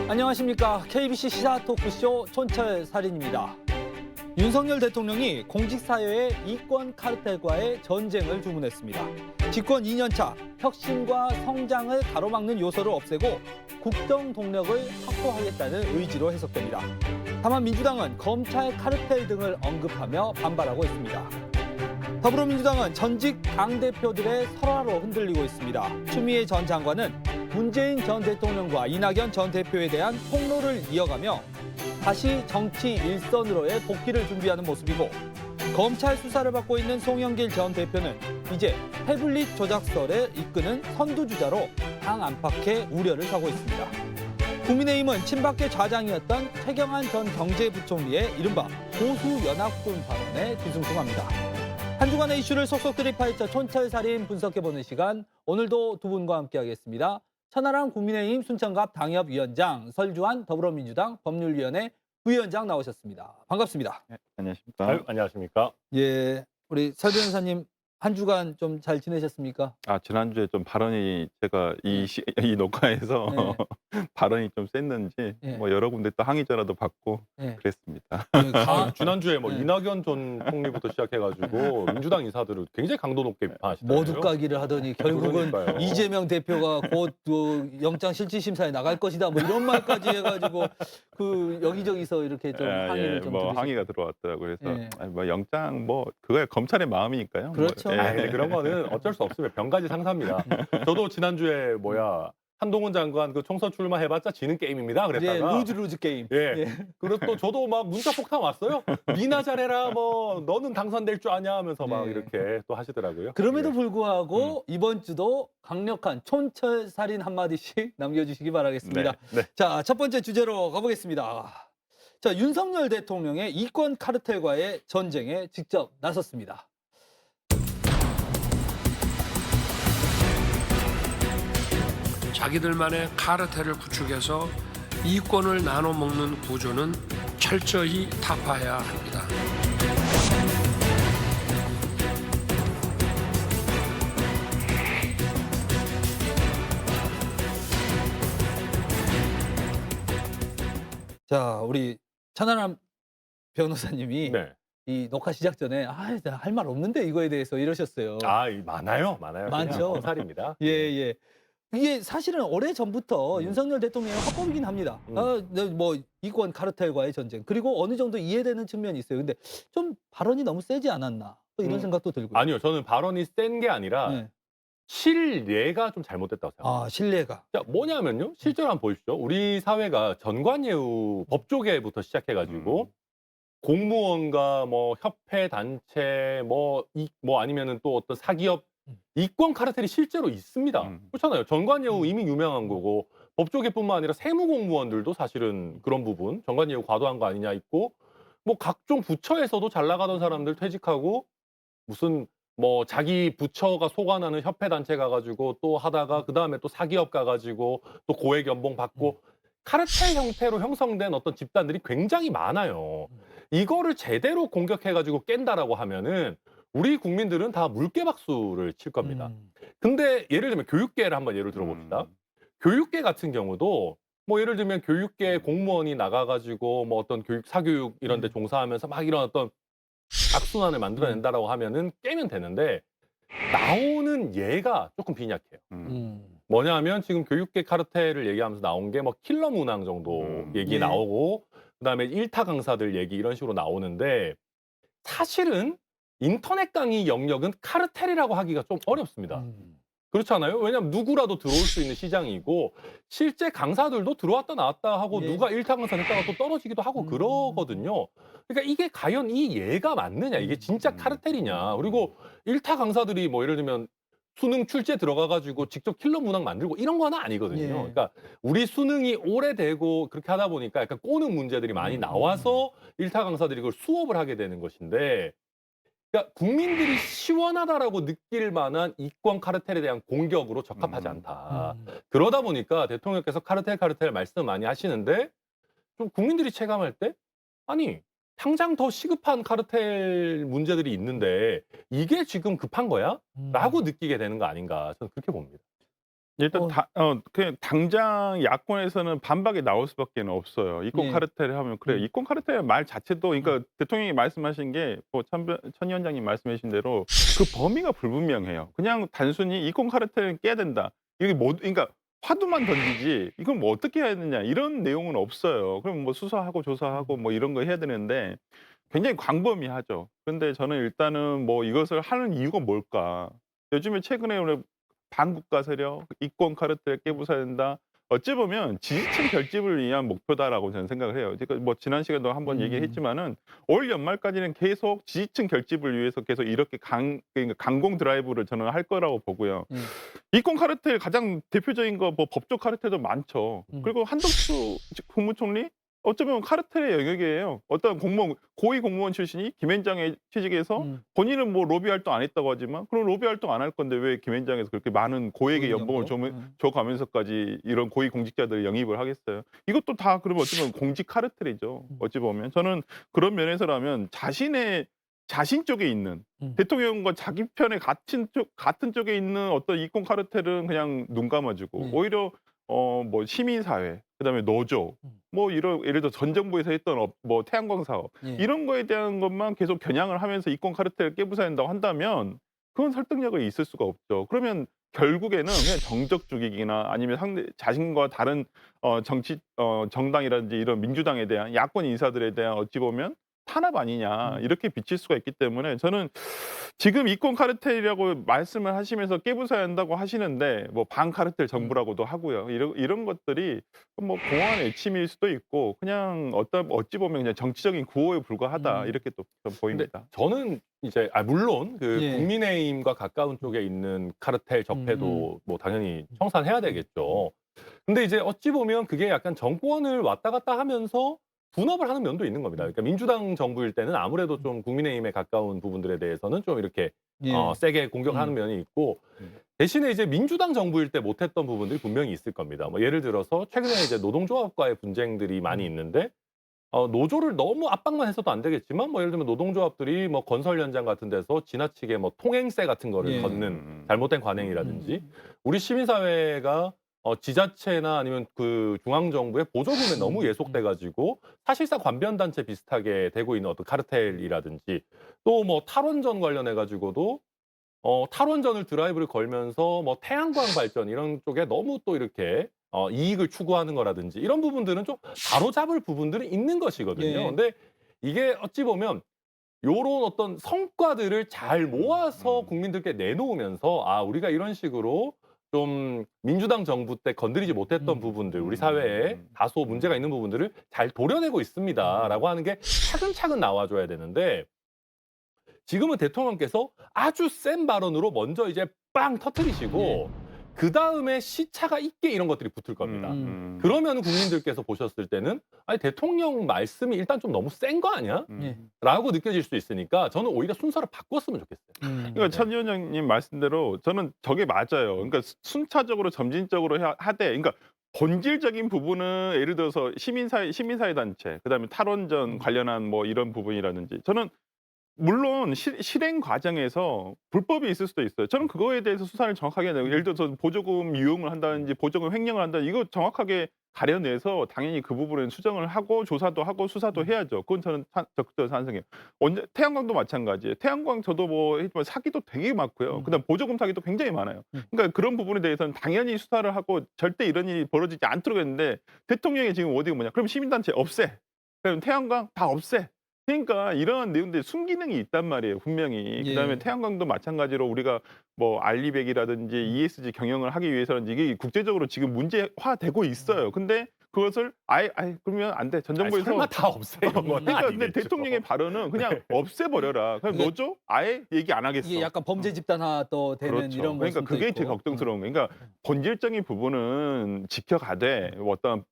안녕하십니까. KBC 시사 토크쇼 촌철살인입니다. 윤석열 대통령이 공직사회의 이권 카르텔과의 전쟁을 주문했습니다. 집권 2년차 혁신과 성장을 가로막는 요소를 없애고 국정 동력을 확보하겠다는 의지로 해석됩니다. 다만 민주당은 검찰 카르텔 등을 언급하며 반발하고 있습니다. 더불어민주당은 전직 당대표들의 설화로 흔들리고 있습니다. 추미애 전 장관은 문재인 전 대통령과 이낙연 전 대표에 대한 폭로를 이어가며 다시 정치 일선으로의 복귀를 준비하는 모습이고, 검찰 수사를 받고 있는 송영길 전 대표는 이제 태블릿 조작설을 이끄는 선두주자로 당 안팎의 우려를 사고 있습니다. 국민의힘은 친박계 좌장이었던 최경환 전 경제부총리의 이른바 보수연합군 발언에 뒤숭숭합니다. 한 주간의 이슈를 속속 드립파헤쳐 촌철살인 분석해보는 시간, 오늘도 두 분과 함께하겠습니다. 천하람 국민의힘 순천갑 당협위원장, 설주환 더불어민주당 법률위원회 부위원장 나오셨습니다. 반갑습니다. 네, 안녕하십니까. 안녕하십니까. 예, 우리 설 변호사님 한 주간 좀 잘 지내셨습니까? 지난주에 좀 발언이 제가 이 녹화에서 발언이 좀 셌는지 네. 뭐 여러 군데 또 항의 전화도 받고 네. 그랬습니다. 지난주에 네. 이낙연 전 총리부터 시작해가지고 민주당 인사들을 굉장히 강도 높게 비판하시더라고요. 모두 까기를 하더니 결국은 그러니까요. 이재명 대표가 곧 영장실질심사에 나갈 것이다 뭐 이런 말까지 해가지고 그 여기저기서 이렇게 좀 항의를 좀 뭐 들으시고. 항의가 들어왔더라고요. 그래서 예. 뭐 영장 뭐 그거야 검찰의 마음이니까요. 그렇죠. 근데 그런 거는 어쩔 수 없으면 병가지 상사입니다. 저도 지난주에 한동훈 장관 그 총선 출마해봤자 지는 게임입니다. 이제 그랬다가 루즈 게임. 예. 그리고 또 저도 막 문자 폭탄 왔어요. 미나 잘해라 뭐 너는 당선될 줄 아냐 하면서 막 네. 이렇게 또 하시더라고요. 그럼에도 예. 불구하고 이번 주도 강력한 촌철살인 한마디씩 남겨주시기 바라겠습니다. 네. 자, 첫 번째 주제로 가보겠습니다. 자, 윤석열 대통령의 이권 카르텔과의 전쟁에 직접 나섰습니다. 자기들만의 카르텔을 구축해서 이권을 나눠 먹는 구조는 철저히 타파해야 합니다. 자, 우리 천하람 변호사님이 네. 이 녹화 시작 전에 할 말 없는데 이거에 대해서 이러셨어요. 많아요. 많죠. 살입니다. 예, 예. 이게 사실은 오래 전부터 윤석열 대통령의 화법이긴 합니다. 뭐 이권 카르텔과의 전쟁, 그리고 어느 정도 이해되는 측면이 있어요. 근데 좀 발언이 너무 세지 않았나, 또 이런 생각도 들고요. 아니요, 저는 발언이 센 게 아니라 네. 실례가 좀 잘못됐다고 생각합니다. 신뢰가. 자, 뭐냐면요, 실제로 한번 보십시오. 우리 사회가 전관예우 법조계부터 시작해가지고 공무원과 뭐 협회 단체 뭐 아니면은 또 어떤 사기업 이권 카르텔이 실제로 있습니다. 그렇잖아요. 전관예우 이미 유명한 거고, 법조계뿐만 아니라 세무공무원들도 사실은 그런 부분 전관예우 과도한 거 아니냐 있고, 뭐 각종 부처에서도 잘 나가던 사람들 퇴직하고 무슨 뭐 자기 부처가 소관하는 협회 단체 가가지고 또 하다가 그 다음에 또 사기업 가가지고 또 고액 연봉 받고 카르텔 형태로 형성된 어떤 집단들이 굉장히 많아요. 이거를 제대로 공격해가지고 깬다라고 하면은 우리 국민들은 다 물개박수를 칠 겁니다. 근데 예를 들면 교육계를 한번 예를 들어봅시다. 교육계 같은 경우도 뭐 예를 들면 교육계 공무원이 나가가지고 뭐 어떤 사교육 이런 데 종사하면서 막 이런 어떤 악순환을 만들어낸다라고 하면은 깨면 되는데, 나오는 예가 조금 빈약해요. 뭐냐면 지금 교육계 카르텔을 얘기하면서 나온 게 뭐 킬러 문항 정도 얘기 예. 나오고, 그다음에 일타 강사들 얘기 이런 식으로 나오는데, 사실은 인터넷 강의 영역은 카르텔이라고 하기가 좀 어렵습니다. 그렇잖아요. 왜냐하면 누구라도 들어올 수 있는 시장이고, 실제 강사들도 들어왔다 나왔다 하고 예. 누가 일타 강사 했다가 또 떨어지기도 하고 그러거든요. 그러니까 이게 과연 이 예가 맞느냐, 이게 진짜 카르텔이냐. 그리고 일타 강사들이 뭐 예를 들면 수능 출제 들어가가지고 직접 킬러 문항 만들고 이런 건 아니거든요. 예. 그러니까 우리 수능이 오래되고 그렇게 하다 보니까 약간 꼬는 문제들이 많이 나와서 일타 강사들이 그걸 수업을 하게 되는 것인데, 그러니까 국민들이 시원하다라고 느낄 만한 이권 카르텔에 대한 공격으로 적합하지 않다. 그러다 보니까 대통령께서 카르텔 말씀 많이 하시는데, 좀 국민들이 체감할 때 아니 당장 더 시급한 카르텔 문제들이 있는데 이게 지금 급한 거야? 라고 느끼게 되는 거 아닌가, 저는 그렇게 봅니다. 일단 어. 그냥 당장 야권에서는 반박이 나올 수밖에 없어요. 이권 네. 카르텔을 하면 그래요. 이권 카르텔 말 자체도 그러니까 음. 대통령이 말씀하신 게 뭐 천 위원장님 말씀하신 대로 그 범위가 불분명해요. 그냥 단순히 이권 카르텔은 깨야 된다. 이게 뭐 그러니까 화두만 던지지 이건 뭐 어떻게 해야 되냐 이런 내용은 없어요. 그럼 뭐 수사하고 조사하고 뭐 이런 거 해야 되는데 굉장히 광범위하죠. 근데 저는 일단은 뭐 이것을 하는 이유가 뭘까? 요즘에 최근에 반국가 세력, 이권 카르텔 깨부숴야 된다. 어찌 보면 지지층 결집을 위한 목표다라고 저는 생각을 해요. 그러니까 뭐 지난 시간에도 한번 얘기했지만은 올 연말까지는 계속 지지층 결집을 위해서 계속 이렇게 그러니까 강공 드라이브를 저는 할 거라고 보고요. 음. 이권 카르텔 가장 대표적인 거 뭐 법조 카르텔도 많죠. 그리고 한덕수 국무총리 어쩌면 카르텔의 영역이에요. 어떤 공무원 고위 공무원 출신이 김앤장에 취직해서 음. 본인은 뭐 로비 활동 안 했다고 하지만 그럼 로비 활동 안 할 건데 왜 김앤장에서 그렇게 많은 고액의 고위 연봉을 연봉? 줘가면서까지 이런 고위 공직자들을 영입을 하겠어요. 이것도 다 그러면 어쩌면 공직 카르텔이죠. 어찌 보면 저는 그런 면에서라면 자신 쪽에 있는 음. 대통령과 자기 편에 같은 쪽에 있는 어떤 이권 카르텔은 그냥 눈 감아주고 오히려 뭐 시민사회 그다음에 노조 뭐 이런 예를 들어 전 정부에서 했던 뭐 태양광 사업 예. 이런 거에 대한 것만 계속 겨냥을 하면서 이권 카르텔을 깨부숴야 된다고 한다면 그건 설득력이 있을 수가 없죠. 그러면 결국에는 그냥 정적 죽이기나 아니면 자신과 다른 정당이라든지 이런 민주당에 대한 야권 인사들에 대한 어찌 보면 탄압 아니냐 이렇게 비칠 수가 있기 때문에 저는 지금 이권 카르텔이라고 말씀을 하시면서 깨부숴야 한다고 하시는데 뭐 반카르텔 정부라고도 하고요. 이런 것들이 뭐 공허한 애침일 수도 있고 그냥 어찌 보면 그냥 정치적인 구호에 불과하다 이렇게 또 근데 보입니다. 저는 이제 물론 그 예. 국민의힘과 가까운 쪽에 있는 카르텔 적폐도 뭐 당연히 청산해야 되겠죠. 근데 이제 어찌 보면 그게 약간 정권을 왔다 갔다 하면서 분업을 하는 면도 있는 겁니다. 그러니까 민주당 정부일 때는 아무래도 좀 국민의힘에 가까운 부분들에 대해서는 좀 이렇게 예. 세게 공격하는 면이 있고 대신에 이제 민주당 정부일 때 못했던 부분들이 분명히 있을 겁니다. 뭐 예를 들어서 최근에 이제 노동조합과의 분쟁들이 많이 있는데 노조를 너무 압박만 했어도 안 되겠지만 뭐 예를 들면 노동조합들이 뭐 건설 현장 같은 데서 지나치게 뭐 통행세 같은 거를 예. 걷는 잘못된 관행이라든지 우리 시민사회가 지자체나 아니면 그 중앙정부의 보조금에 너무 예속돼 가지고 사실상 관변단체 비슷하게 되고 있는 어떤 카르텔이라든지 또 뭐 탈원전 관련해 가지고도 탈원전을 드라이브를 걸면서 뭐 태양광 발전 이런 쪽에 너무 또 이렇게 이익을 추구하는 거라든지 이런 부분들은 좀 바로잡을 부분들이 있는 것이거든요. 예. 근데 이게 어찌 보면 요런 어떤 성과들을 잘 모아서 국민들께 내놓으면서 우리가 이런 식으로 좀 민주당 정부 때 건드리지 못했던 부분들 우리 사회에 다소 문제가 있는 부분들을 잘 도려내고 있습니다라고 하는 게 차근차근 나와줘야 되는데 지금은 대통령께서 아주 센 발언으로 먼저 이제 빵 터트리시고 그다음에 시차가 있게 이런 것들이 붙을 겁니다. 그러면 국민들께서 보셨을 때는 아니 대통령 말씀이 일단 좀 너무 센 거 아니야? 예. 라고 느껴질 수 있으니까 저는 오히려 순서를 바꿨으면 좋겠어요. 그러니까 천 위원장님 말씀대로 저는 저게 맞아요. 그러니까 순차적으로 점진적으로 하되 그러니까 본질적인 부분은 예를 들어서 시민사회 단체 그다음에 탈원전 관련한 뭐 이런 부분이라든지 저는 물론 실행 과정에서 불법이 있을 수도 있어요. 저는 그거에 대해서 수사를 정확하게 해야 되고 예를 들어서 보조금 유용을 한다든지 보조금 횡령을 한다든지 이거 정확하게 가려내서 당연히 그 부분은 수정을 하고 조사도 하고 수사도 해야죠. 그건 저는 적극적으로 찬성해요. 태양광도 마찬가지예요. 태양광 저도 뭐 했지만 사기도 되게 많고요. 그다음 보조금 사기도 굉장히 많아요. 그러니까 그런 부분에 대해서는 당연히 수사를 하고 절대 이런 일이 벌어지지 않도록 했는데 대통령이 지금 어디가 뭐냐? 그럼 시민단체 없애. 그럼 태양광 다 없애. 그러니까 이러한 내용들이 순기능이 있단 말이에요, 분명히. 예. 그다음에 태양광도 마찬가지로 우리가 뭐 알리백이라든지 ESG 경영을 하기 위해서는 이게 국제적으로 지금 문제화되고 있어요. 근데 그것을 아예 그러면 안 돼. 전 정부에서 설마 다 없애 이런 건 그러니까 근데 아니겠죠. 대통령의 발언은 그냥 없애버려라. 그럼 네. 노조 아예 얘기 안 하겠어. 이게 약간 범죄 집단화 또 되는 그렇죠. 이런 그러니까 모습도 그게 있고. 되게 걱정스러운 거예요. 그러니까 본질적인 부분은 지켜가되 어떤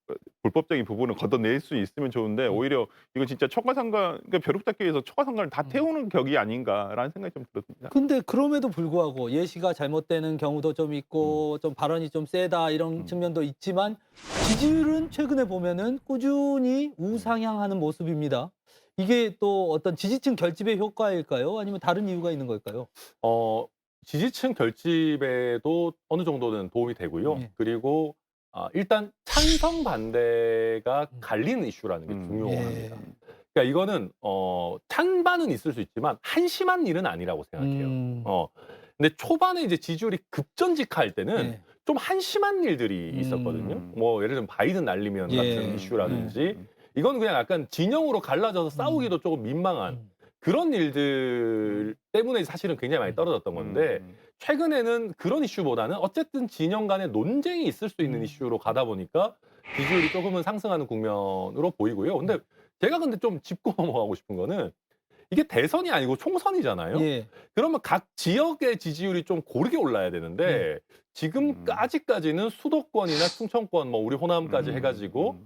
불법적인 부분을 걷어낼 수 있으면 좋은데 오히려 이거 진짜 초과상관 그러니까 벼룩잡기 위해서 초과상관을 다 태우는 격이 아닌가라는 생각이 좀 들었습니다. 근데 그럼에도 불구하고 예시가 잘못되는 경우도 좀 있고 좀 발언이 좀 세다 이런 측면도 있지만 지지율은 최근에 보면은 꾸준히 우상향하는 모습입니다. 이게 또 어떤 지지층 결집의 효과일까요? 아니면 다른 이유가 있는 걸까요? 지지층 결집에도 어느 정도는 도움이 되고요. 예. 그리고 일단 찬성 반대가 갈리는 이슈라는 게 중요합니다. 예. 그러니까 이거는 찬반은 있을 수 있지만 한심한 일은 아니라고 생각해요. 어 근데 초반에 이제 지지율이 급전직할 때는 예. 좀 한심한 일들이 있었거든요. 뭐 예를 들면 바이든 날리면 예. 같은 이슈라든지 이건 그냥 약간 진영으로 갈라져서 싸우기도 조금 민망한 그런 일들 때문에 사실은 굉장히 많이 떨어졌던 건데 최근에는 그런 이슈보다는 어쨌든 진영 간의 논쟁이 있을 수 있는 이슈로 가다 보니까 지지율이 조금은 상승하는 국면으로 보이고요. 근데 제가 좀 짚고 넘어가고 싶은 거는 이게 대선이 아니고 총선이잖아요. 예. 그러면 각 지역의 지지율이 좀 고르게 올라야 되는데 지금 아직까지는 수도권이나 충청권 뭐 우리 호남까지 해가지고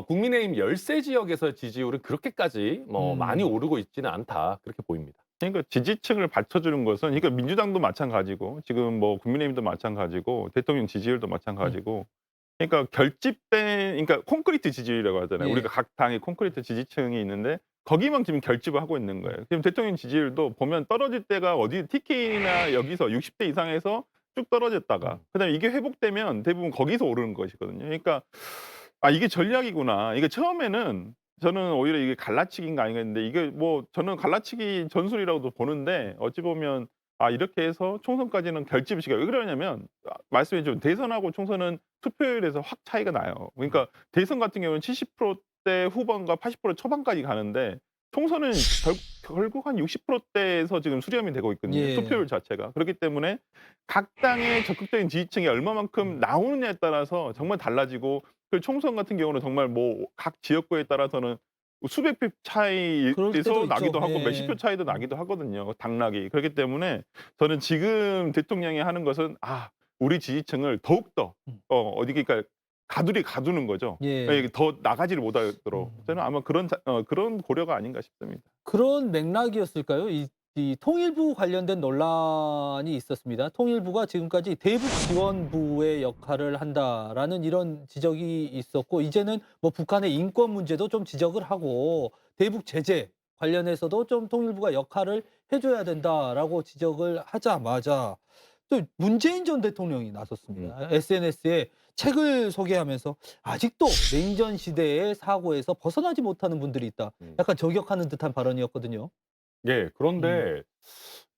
국민의힘 열세 지역에서의 지지율은 그렇게까지 뭐 많이 오르고 있지는 않다 그렇게 보입니다. 그러니까 지지층을 받쳐주는 것은 그러니까 민주당도 마찬가지고 지금 뭐 국민의힘도 마찬가지고 대통령 지지율도 마찬가지고 그러니까 결집된 그러니까 콘크리트 지지율이라고 하잖아요. 예. 우리가 각 당의 콘크리트 지지층이 있는데 거기만 지금 결집을 하고 있는 거예요. 지금 대통령 지지율도 보면 떨어질 때가 어디 TK나 여기서 60대 이상에서 쭉 떨어졌다가 그다음에 이게 회복되면 대부분 거기서 오르는 것이거든요. 그러니까 이게 전략이구나. 이게 처음에는 저는 오히려 이게 갈라치기인가 아닌가 했는데 이게 뭐 저는 갈라치기 전술이라고도 보는데 어찌 보면 이렇게 해서 총선까지는 결집을 시켜요. 왜 그러냐면 말씀해 준 대선하고 총선은 투표율에서 확 차이가 나요. 그러니까 대선 같은 경우는 70%대 후반과 80% 초반까지 가는데 총선은 결국 한 60%대에서 지금 수렴이 되고 있거든요. 예. 투표율 자체가. 그렇기 때문에 각 당의 적극적인 지지층이 얼마만큼 나오느냐에 따라서 정말 달라지고 그 총선 같은 경우는 정말 뭐 각 지역구에 따라서는 수백 표 그럴 때도 차이에서 있죠. 나기도 하고 예. 몇십 표 차이도 나기도 하거든요. 당락이. 그렇기 때문에 저는 지금 대통령이 하는 것은 우리 지지층을 더욱더 어디 그러니까 가두는 거죠. 예. 더 나가지를 못하도록. 저는 아마 그런 고려가 아닌가 싶습니다. 그런 맥락이었을까요? 이 통일부 관련된 논란이 있었습니다. 통일부가 지금까지 대북 지원부의 역할을 한다라는 이런 지적이 있었고 이제는 뭐 북한의 인권 문제도 좀 지적을 하고 대북 제재 관련해서도 좀 통일부가 역할을 해줘야 된다라고 지적을 하자마자 또 문재인 전 대통령이 나섰습니다. SNS에 책을 소개하면서 아직도 냉전 시대의 사고에서 벗어나지 못하는 분들이 있다. 약간 저격하는 듯한 발언이었거든요. 예. 그런데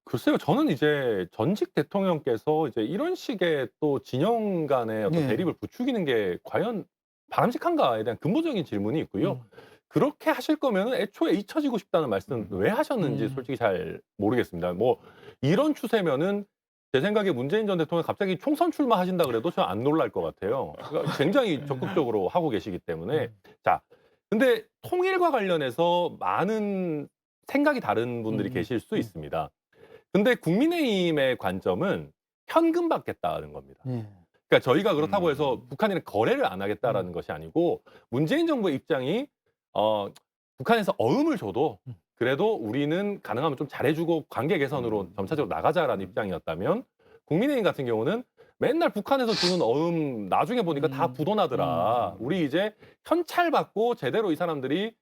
글쎄요. 저는 이제 전직 대통령께서 이제 이런 식의 또 진영 간의 어떤 네. 대립을 부추기는 게 과연 바람직한가에 대한 근본적인 질문이 있고요. 그렇게 하실 거면은 애초에 잊혀지고 싶다는 말씀은 왜 하셨는지 솔직히 잘 모르겠습니다. 뭐 이런 추세면은 제 생각에 문재인 전 대통령이 갑자기 총선 출마하신다 그래도 저는 안 놀랄 것 같아요. 그러니까 굉장히 적극적으로 하고 계시기 때문에. 자, 근데 통일과 관련해서 많은 생각이 다른 분들이 계실 수 있습니다. 근데 국민의힘의 관점은 현금 받겠다는 겁니다. 예. 그러니까 저희가 그렇다고 해서 북한이랑 거래를 안 하겠다라는 것이 아니고 문재인 정부의 입장이 북한에서 어음을 줘도 그래도 우리는 가능하면 좀 잘해주고 관계 개선으로 점차적으로 나가자라는 입장이었다면 국민의힘 같은 경우는 맨날 북한에서 주는 어음 나중에 보니까 다 부도나더라. 우리 이제 현찰 받고 제대로 이 사람들이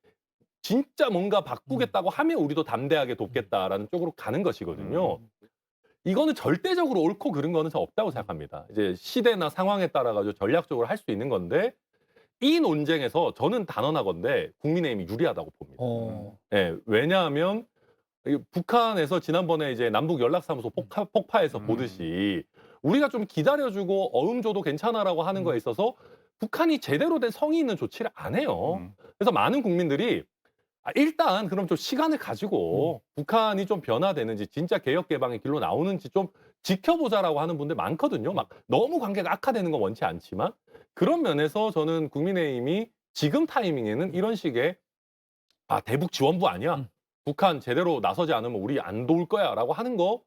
진짜 뭔가 바꾸겠다고 하면 우리도 담대하게 돕겠다라는 쪽으로 가는 것이거든요. 이거는 절대적으로 옳고 그른 거는 저 없다고 생각합니다. 이제 시대나 상황에 따라 가지고 전략적으로 할 수 있는 건데 이 논쟁에서 저는 단언하건대 국민의힘이 유리하다고 봅니다. 예, 왜냐하면 북한에서 지난번에 이제 남북 연락사무소 폭파해서 보듯이 우리가 좀 기다려주고 어음 줘도 괜찮아라고 하는 거에 있어서 북한이 제대로 된 성의 있는 조치를 안 해요. 그래서 많은 국민들이 일단 그럼 좀 시간을 가지고 북한이 좀 변화되는지 진짜 개혁 개방의 길로 나오는지 좀 지켜보자라고 하는 분들 많거든요. 막 너무 관계가 악화되는 건 원치 않지만 그런 면에서 저는 국민의힘이 지금 타이밍에는 이런 식의 대북 지원부 아니야. 북한 제대로 나서지 않으면 우리 안 도울 거야라고 하는 거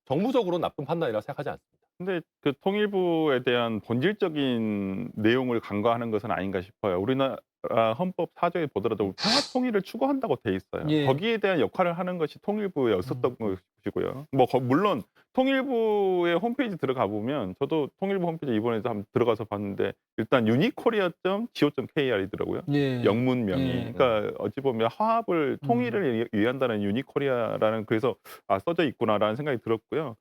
정부적으로 나쁜 판단이라고 생각하지 않습니다. 근데 그 통일부에 대한 본질적인 내용을 간과하는 것은 아닌가 싶어요. 우리나라 헌법 4조에 보더라도 평화 통일을 추구한다고 돼 있어요. 예. 거기에 대한 역할을 하는 것이 통일부였었던 것이고요. 뭐 물론 통일부의 홈페이지 들어가 보면 저도 통일부 홈페이지 이번에도 한번 들어가서 봤는데 일단 unikorea.go.kr이더라고요. 예. 영문명이. 예. 그러니까 어찌 보면 화합을 통일을 위한다는 유니코리아라는 그래서 써져 있구나라는 생각이 들었고요.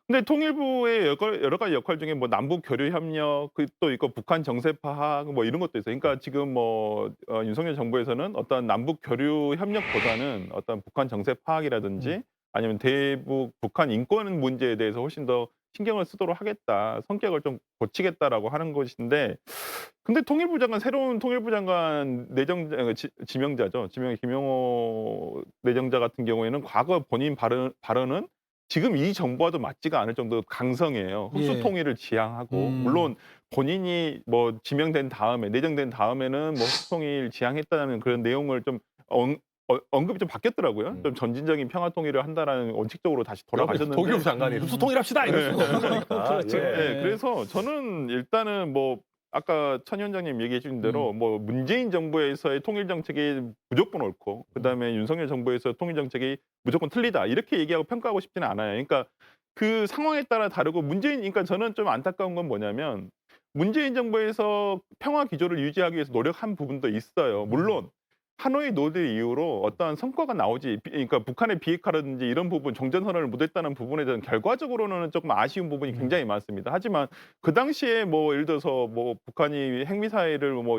근데 통일부의 여러 가지 역할 중에 뭐 남북 교류 협력 또 있고 북한 정세 파악 뭐 이런 것도 있어요. 그러니까 지금 뭐 윤석열 정부에서는 어떤 남북 교류 협력보다는 어떤 북한 정세 파악이라든지 아니면 대북 북한 인권 문제에 대해서 훨씬 더 신경을 쓰도록 하겠다. 성격을 좀 고치겠다라고 하는 것인데 근데 통일부 장관 새로운 통일부 장관 지명자죠. 김용호 내정자 같은 경우에는 과거 본인 발언은 지금 이 정부와도 맞지가 않을 정도로 강성이에요. 흡수 예. 통일을 지향하고 물론 본인이 뭐 지명된 다음에 내정된 다음에는 뭐 흡수 통일 지향했다는 그런 내용을 좀 언급이 좀 바뀌었더라고요. 좀 전진적인 평화 통일을 한다라는 원칙적으로 다시 돌아가셨는데 독일부 장관이 흡수 통일합시다 이럴 수도 없는 거니까. 그렇죠. 예. 네, 그래서 저는 일단은 뭐 아까 천 위원장님 얘기해 주신 대로 뭐 문재인 정부에서의 통일 정책이 무조건 옳고 그다음에 윤석열 정부에서 통일 정책이 무조건 틀리다 이렇게 얘기하고 평가하고 싶지는 않아요. 그러니까 그 상황에 따라 다르고 그러니까 저는 좀 안타까운 건 뭐냐면 문재인 정부에서 평화 기조를 유지하기 위해서 노력한 부분도 있어요. 물론 하노이 노딜 이후로 어떠한 성과가 나오지 그러니까 북한의 비핵화라든지 이런 부분 종전선언을 못했다는 부분에 대한 결과적으로는 조금 아쉬운 부분이 굉장히 많습니다. 하지만 그 당시에 뭐 예를 들어서 뭐 북한이 핵미사일을 뭐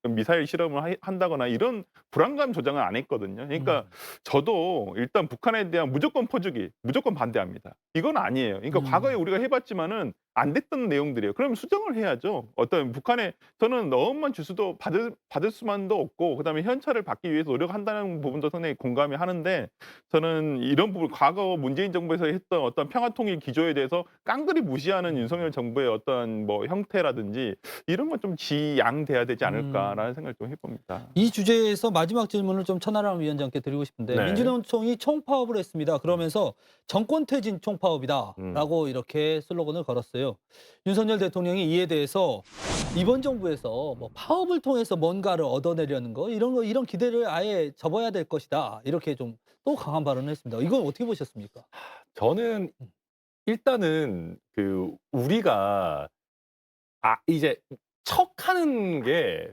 미사일 실험을 한다거나 이런 불안감 조장을 안 했거든요. 그러니까 저도 일단 북한에 대한 무조건 퍼주기, 무조건 반대합니다. 이건 아니에요. 그러니까 과거에 우리가 해봤지만은 안 됐던 내용들이에요. 그럼 수정을 해야죠. 어떤 북한에 저는 너무만 줄 수도 받을 수만도 없고 그다음에 현찰을 받기 위해서 노력한다는 부분도 상당히 공감이 하는데 저는 이런 부분 과거 문재인 정부에서 했던 어떤 평화통일 기조에 대해서 깡그리 무시하는 윤석열 정부의 어떤 뭐 형태라든지 이런 건 좀 지양돼야 되지 않을까라는 생각을 좀 해봅니다. 이 주제에서 마지막 질문을 좀 천하람 위원장께 드리고 싶은데 네. 민주노총이 총파업을 했습니다. 그러면서 정권 퇴진 총파업이다라고 이렇게 슬로건을 걸었어요. 윤석열 대통령이 이에 대해서 이번 정부에서 뭐 파업을 통해서 뭔가를 얻어내려는 거 이런 기대를 아예 접어야 될 것이다. 이렇게 좀 또 강한 발언을 했습니다. 이건 어떻게 보셨습니까? 저는 일단은 그 우리가 이제 척하는 게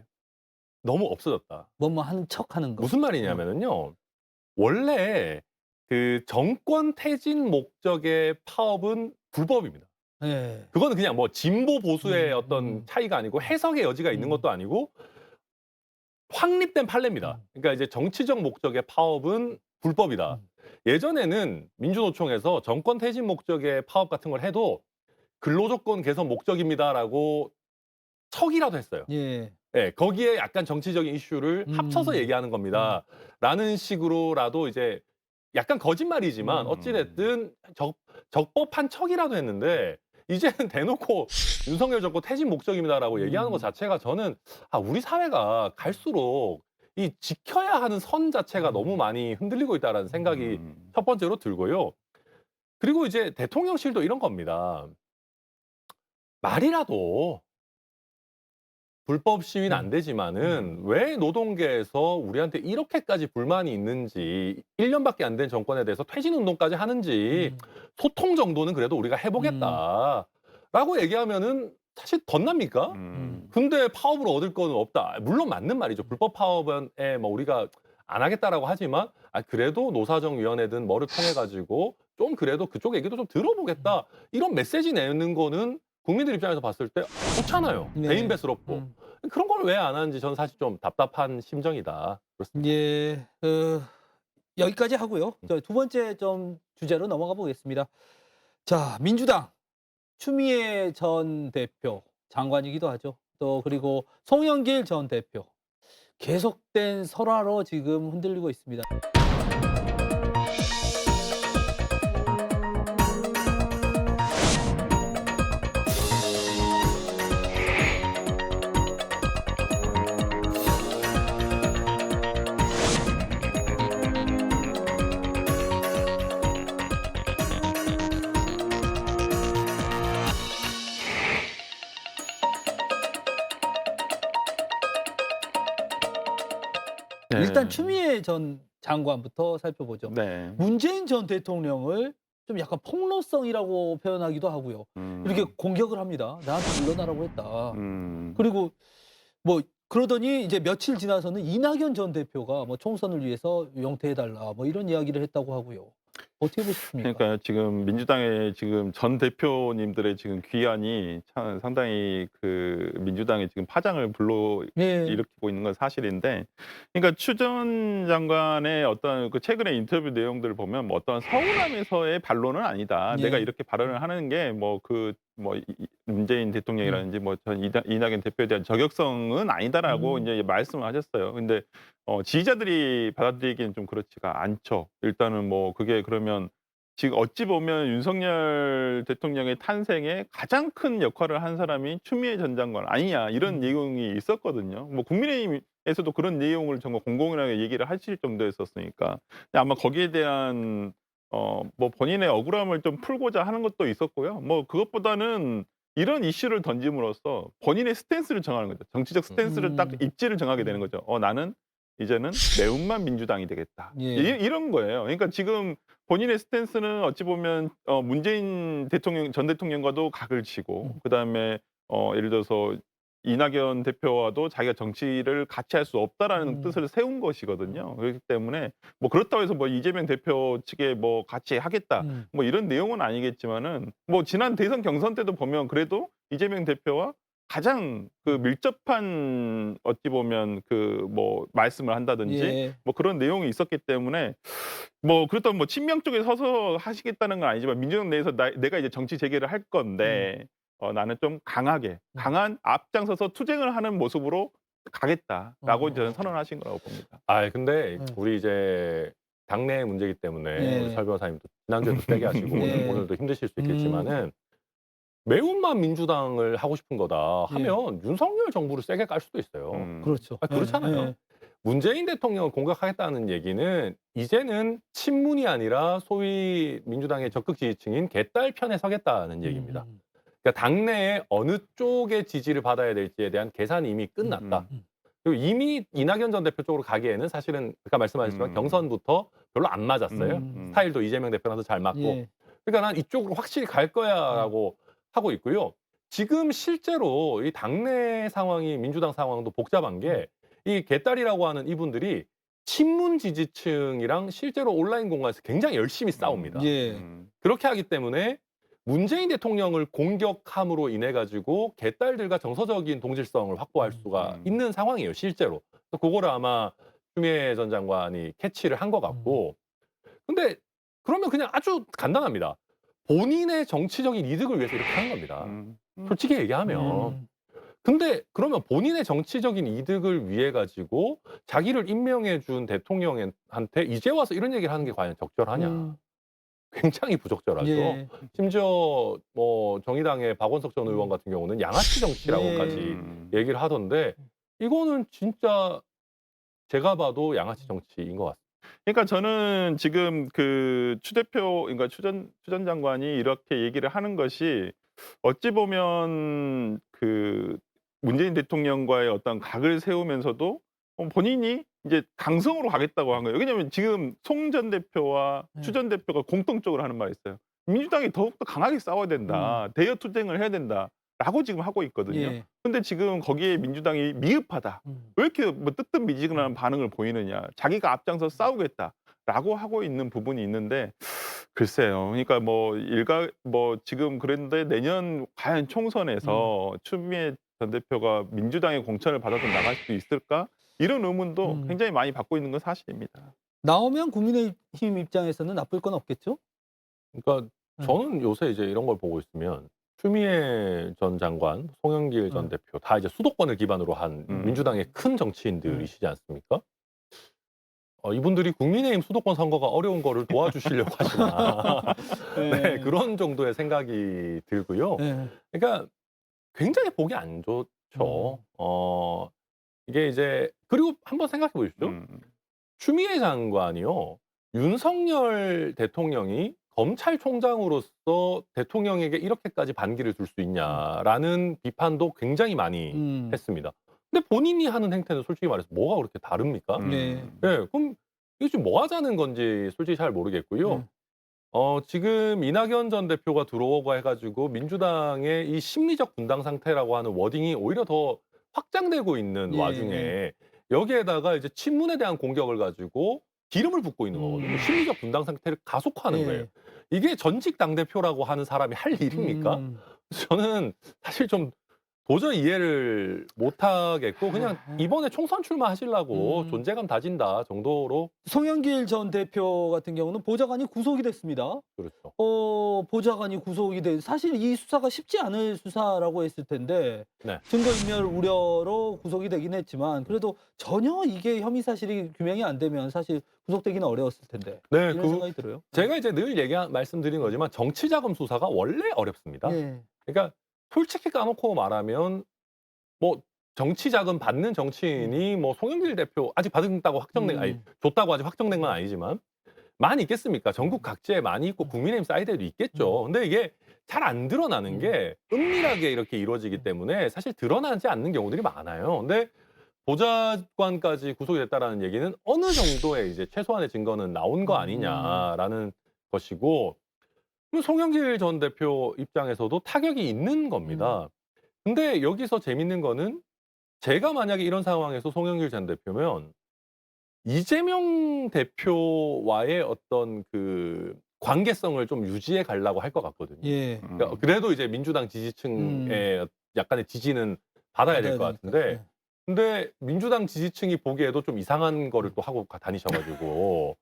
너무 없어졌다. 뭐뭐 하는 척하는 거. 무슨 말이냐면은요. 원래 그 정권 퇴진 목적의 파업은 불법입니다. 예. 그거는 그냥 뭐 진보 보수의 어떤 차이가 아니고 해석의 여지가 있는 것도 아니고 확립된 판례입니다. 그러니까 이제 정치적 목적의 파업은 불법이다. 예전에는 민주노총에서 정권 퇴진 목적의 파업 같은 걸 해도 근로조건 개선 목적입니다라고 척이라도 했어요. 예. 예, 거기에 약간 정치적인 이슈를 합쳐서 얘기하는 겁니다. 라는 식으로라도 이제 약간 거짓말이지만 어찌됐든 적법한 척이라도 했는데 이제는 대놓고 윤석열 정권 퇴진 목적입니다라고 얘기하는 것 자체가 저는 우리 사회가 갈수록 이 지켜야 하는 선 자체가 너무 많이 흔들리고 있다라는 생각이 첫 번째로 들고요. 그리고 이제 대통령실도 이런 겁니다. 말이라도 불법 시위는 안 되지만은 왜 노동계에서 우리한테 이렇게까지 불만이 있는지 1년밖에 안 된 정권에 대해서 퇴진 운동까지 하는지 소통 정도는 그래도 우리가 해보겠다라고 얘기하면은 사실 덧납니까? 근데 파업으로 얻을 거는 없다. 물론 맞는 말이죠. 불법 파업에 뭐 우리가 안 하겠다라고 하지만 그래도 노사정위원회든 뭐를 통해 가지고 좀 그래도 그쪽 얘기도 좀 들어보겠다. 이런 메시지 내는 거는 국민들 입장에서 봤을 때 좋잖아요. 네. 대인배스럽고. 그런 걸 왜 안 하는지 저는 사실 좀 답답한 심정이다. 그렇습니다. 예, 여기까지 하고요. 저 두 번째 좀 주제로 넘어가 보겠습니다. 자, 민주당 추미애 전 대표 장관이기도 하죠. 또 그리고 송영길 전 대표 계속된 설화로 지금 흔들리고 있습니다. 네. 일단 추미애 전 장관부터 살펴보죠. 네. 문재인 전 대통령을 좀 약간 폭로성이라고 표현하기도 하고요. 이렇게 공격을 합니다. 나한테 물러나라고 했다. 그리고 뭐 그러더니 이제 며칠 지나서는 이낙연 전 대표가 뭐 총선을 위해서 용퇴해달라 뭐 이런 이야기를 했다고 하고요. 어떻게 보십니까? 그러니까 지금 민주당의 지금 전 대표님들의 지금 귀환이 참 상당히 그 민주당의 지금 파장을 네. 일으키고 있는 건 사실인데, 그러니까 추 전 장관의 어떤 그 최근의 인터뷰 내용들을 보면 뭐 어떤 서운함에서의 반론은 아니다. 예. 내가 이렇게 발언을 하는 게 뭐 문재인 대통령이라든지 뭐 전 이낙연 대표에 대한 저격성은 아니다라고 이제 말씀을 하셨어요. 근데 지지자들이 받아들이기에는 좀 그렇지가 않죠. 일단은 뭐 그게 그러면 지금 어찌 보면 윤석열 대통령의 탄생에 가장 큰 역할을 한 사람이 추미애 전 장관 아니냐, 이런 내용이 있었거든요. 뭐 국민의힘에서도 그런 내용을 정말 공공연하게 얘기를 하실 정도였었으니까. 근데 아마 거기에 대한 뭐 본인의 억울함을 좀 풀고자 하는 것도 있었고요. 뭐 그것보다는 이런 이슈를 던짐으로써 본인의 스탠스를 정하는 거죠. 정치적 스탠스를 딱 입지를 정하게 되는 거죠. 나는 이제는 매운맛 민주당이 되겠다. 예. 이런 거예요. 그러니까 지금 본인의 스탠스는 어찌 보면 문재인 전 대통령과도 각을 치고, 그다음에 예를 들어서 이낙연 대표와도 자기가 정치를 같이 할 수 없다라는 뜻을 세운 것이거든요. 그렇기 때문에 뭐 그렇다고 해서 뭐 이재명 대표 측에 뭐 같이 하겠다 뭐 이런 내용은 아니겠지만은, 뭐 지난 대선 경선 때도 보면 그래도 이재명 대표와 가장 그 밀접한 어찌 보면 그 뭐 말씀을 한다든지 예. 뭐 그런 내용이 있었기 때문에, 뭐 그렇다고 뭐 친명 쪽에 서서 하시겠다는 건 아니지만 민주당 내에서 내가 이제 정치 재개를 할 건데 나는 좀 강한 앞장서서 투쟁을 하는 모습으로 가겠다라고 저는 선언하신 거라고 봅니다. 근데 우리 이제 당내 문제이기 때문에 네. 우리 설 변호사님도 지난주에도 세게 하시고 네. 오늘도 힘드실 수 있겠지만은 매운맛 민주당을 하고 싶은 거다 하면 윤석열 정부를 세게 깔 수도 있어요. 그렇죠. 그렇잖아요. 예. 문재인 대통령을 공격하겠다는 얘기는 이제는 친문이 아니라 소위 민주당의 적극 지지층인 개딸 편에 서겠다는 얘기입니다. 그러니까 당내에 어느 쪽의 지지를 받아야 될지에 대한 계산이 이미 끝났다. 그리고 이미 이낙연 전 대표 쪽으로 가기에는 사실은 아까 말씀하셨지만 경선부터 별로 안 맞았어요. 스타일도 이재명 대표랑도 잘 맞고. 예. 그러니까 난 이쪽으로 확실히 갈 거야라고 하고 있고요. 지금 실제로 이 당내 상황이 민주당 상황도 복잡한 게, 이 개딸이라고 하는 이분들이 친문 지지층이랑 실제로 온라인 공간에서 굉장히 열심히 싸웁니다. 예. 그렇게 하기 때문에 문재인 대통령을 공격함으로 인해 가지고 개딸들과 정서적인 동질성을 확보할 수가 있는 상황이에요, 실제로. 그래서 그거를 아마 추미애 전 장관이 캐치를 한 것 같고. 근데 그러면 그냥 아주 간단합니다. 본인의 정치적인 이득을 위해서 이렇게 하는 겁니다. 솔직히 얘기하면. 근데 그러면 본인의 정치적인 이득을 위해 가지고 자기를 임명해 준 대통령한테 이제 와서 이런 얘기를 하는 게 과연 적절하냐? 굉장히 부적절하죠. 예. 심지어 뭐 정의당의 박원석 전 의원 같은 경우는 양아치 정치라고까지 얘기를 하던데, 이거는 진짜 제가 봐도 양아치 정치인 것 같습니다. 그러니까 저는 지금 그 그러니까 추 전 장관이 이렇게 얘기를 하는 것이 어찌 보면 그 문재인 대통령과의 어떤 각을 세우면서도 본인이 이제 강성으로 가겠다고 한 거예요. 왜냐하면 지금 송 전 대표와 추 전 대표가 공통적으로 하는 말이 있어요. 민주당이 더욱더 강하게 싸워야 된다. 대여 투쟁을 해야 된다라고 지금 하고 있거든요. 예. 근데 지금 거기에 민주당이 미흡하다. 왜 이렇게 뭐 뜨뜻미지근한 반응을 보이느냐. 자기가 앞장서 싸우겠다라고 하고 있는 부분이 있는데, 글쎄요. 그러니까 뭐 지금 그랬는데 내년 과연 총선에서 추미애 전 대표가 민주당의 공천을 받아서 나갈 수 있을까? 이런 의문도 굉장히 많이 받고 있는 건 사실입니다. 나오면 국민의힘 입장에서는 나쁠 건 없겠죠? 그러니까 저는 요새 이제 이런 걸 보고 있으면 추미애 전 장관, 송영길 전 대표 다 이제 수도권을 기반으로 한 민주당의 큰 정치인들이시지 않습니까? 이분들이 국민의힘 수도권 선거가 어려운 거를 도와주시려고 하시나. 네, 그런 정도의 생각이 들고요. 그러니까 굉장히 보기 안 좋죠. 이게 이제, 그리고 한번 생각해 보십시오. 추미애 장관이요, 윤석열 대통령이 검찰총장으로서 대통령에게 이렇게까지 반기를 줄 수 있냐라는 비판도 굉장히 많이 했습니다. 근데 본인이 하는 행태는 솔직히 말해서 뭐가 그렇게 다릅니까? 네. 네, 그럼 이게 지금 뭐 하자는 건지 솔직히 잘 모르겠고요. 지금 이낙연 전 대표가 들어오고 해가지고 민주당의 이 심리적 분당 상태라고 하는 워딩이 오히려 더 확장되고 있는 예. 와중에 여기에다가 이제 친문에 대한 공격을 가지고 기름을 붓고 있는 거거든요. 심리적 분당 상태를 가속화하는 예. 거예요. 이게 전직 당대표라고 하는 사람이 할 일입니까? 저는 사실 좀 도저히 이해를 못 하겠고 그냥 이번에 총선 출마하시려고 존재감 다진다 정도로. 송영길 전 대표 같은 경우는 보좌관이 구속이 됐습니다. 그렇죠. 보좌관이 구속이 돼 사실 이 수사가 쉽지 않을 수사라고 했을 텐데 네. 증거인멸 우려로 구속이 되긴 했지만 그래도 전혀 이게 혐의 사실이 규명이 안 되면 사실 구속되기는 어려웠을 텐데 네, 이런 생각이 들어요. 제가 이제 늘 말씀드린 거지만 정치자금 수사가 원래 어렵습니다. 예. 그러니까 솔직히 까놓고 말하면 뭐 정치 자금 받는 정치인이 뭐 송영길 대표 아직 받았다고 확정된 아니 줬다고 아직 확정된 건 아니지만 많이 있겠습니까? 전국 각지에 많이 있고 국민의힘 사이드에도 있겠죠. 근데 이게 잘 안 드러나는 게 은밀하게 이렇게 이루어지기 때문에 사실 드러나지 않는 경우들이 많아요. 근데 보좌관까지 구속이 됐다라는 얘기는 어느 정도의 이제 최소한의 증거는 나온 거 아니냐라는 것이고, 그럼 송영길 전 대표 입장에서도 타격이 있는 겁니다. 근데 여기서 재밌는 거는 제가 만약에 이런 상황에서 송영길 전 대표면 이재명 대표와의 어떤 그 관계성을 좀 유지해 가려고 할 것 같거든요. 예. 그러니까 그래도 이제 민주당 지지층의 약간의 지지는 받아야 될 것 같은데, 근데 민주당 지지층이 보기에도 좀 이상한 거를 또 하고 다니셔가지고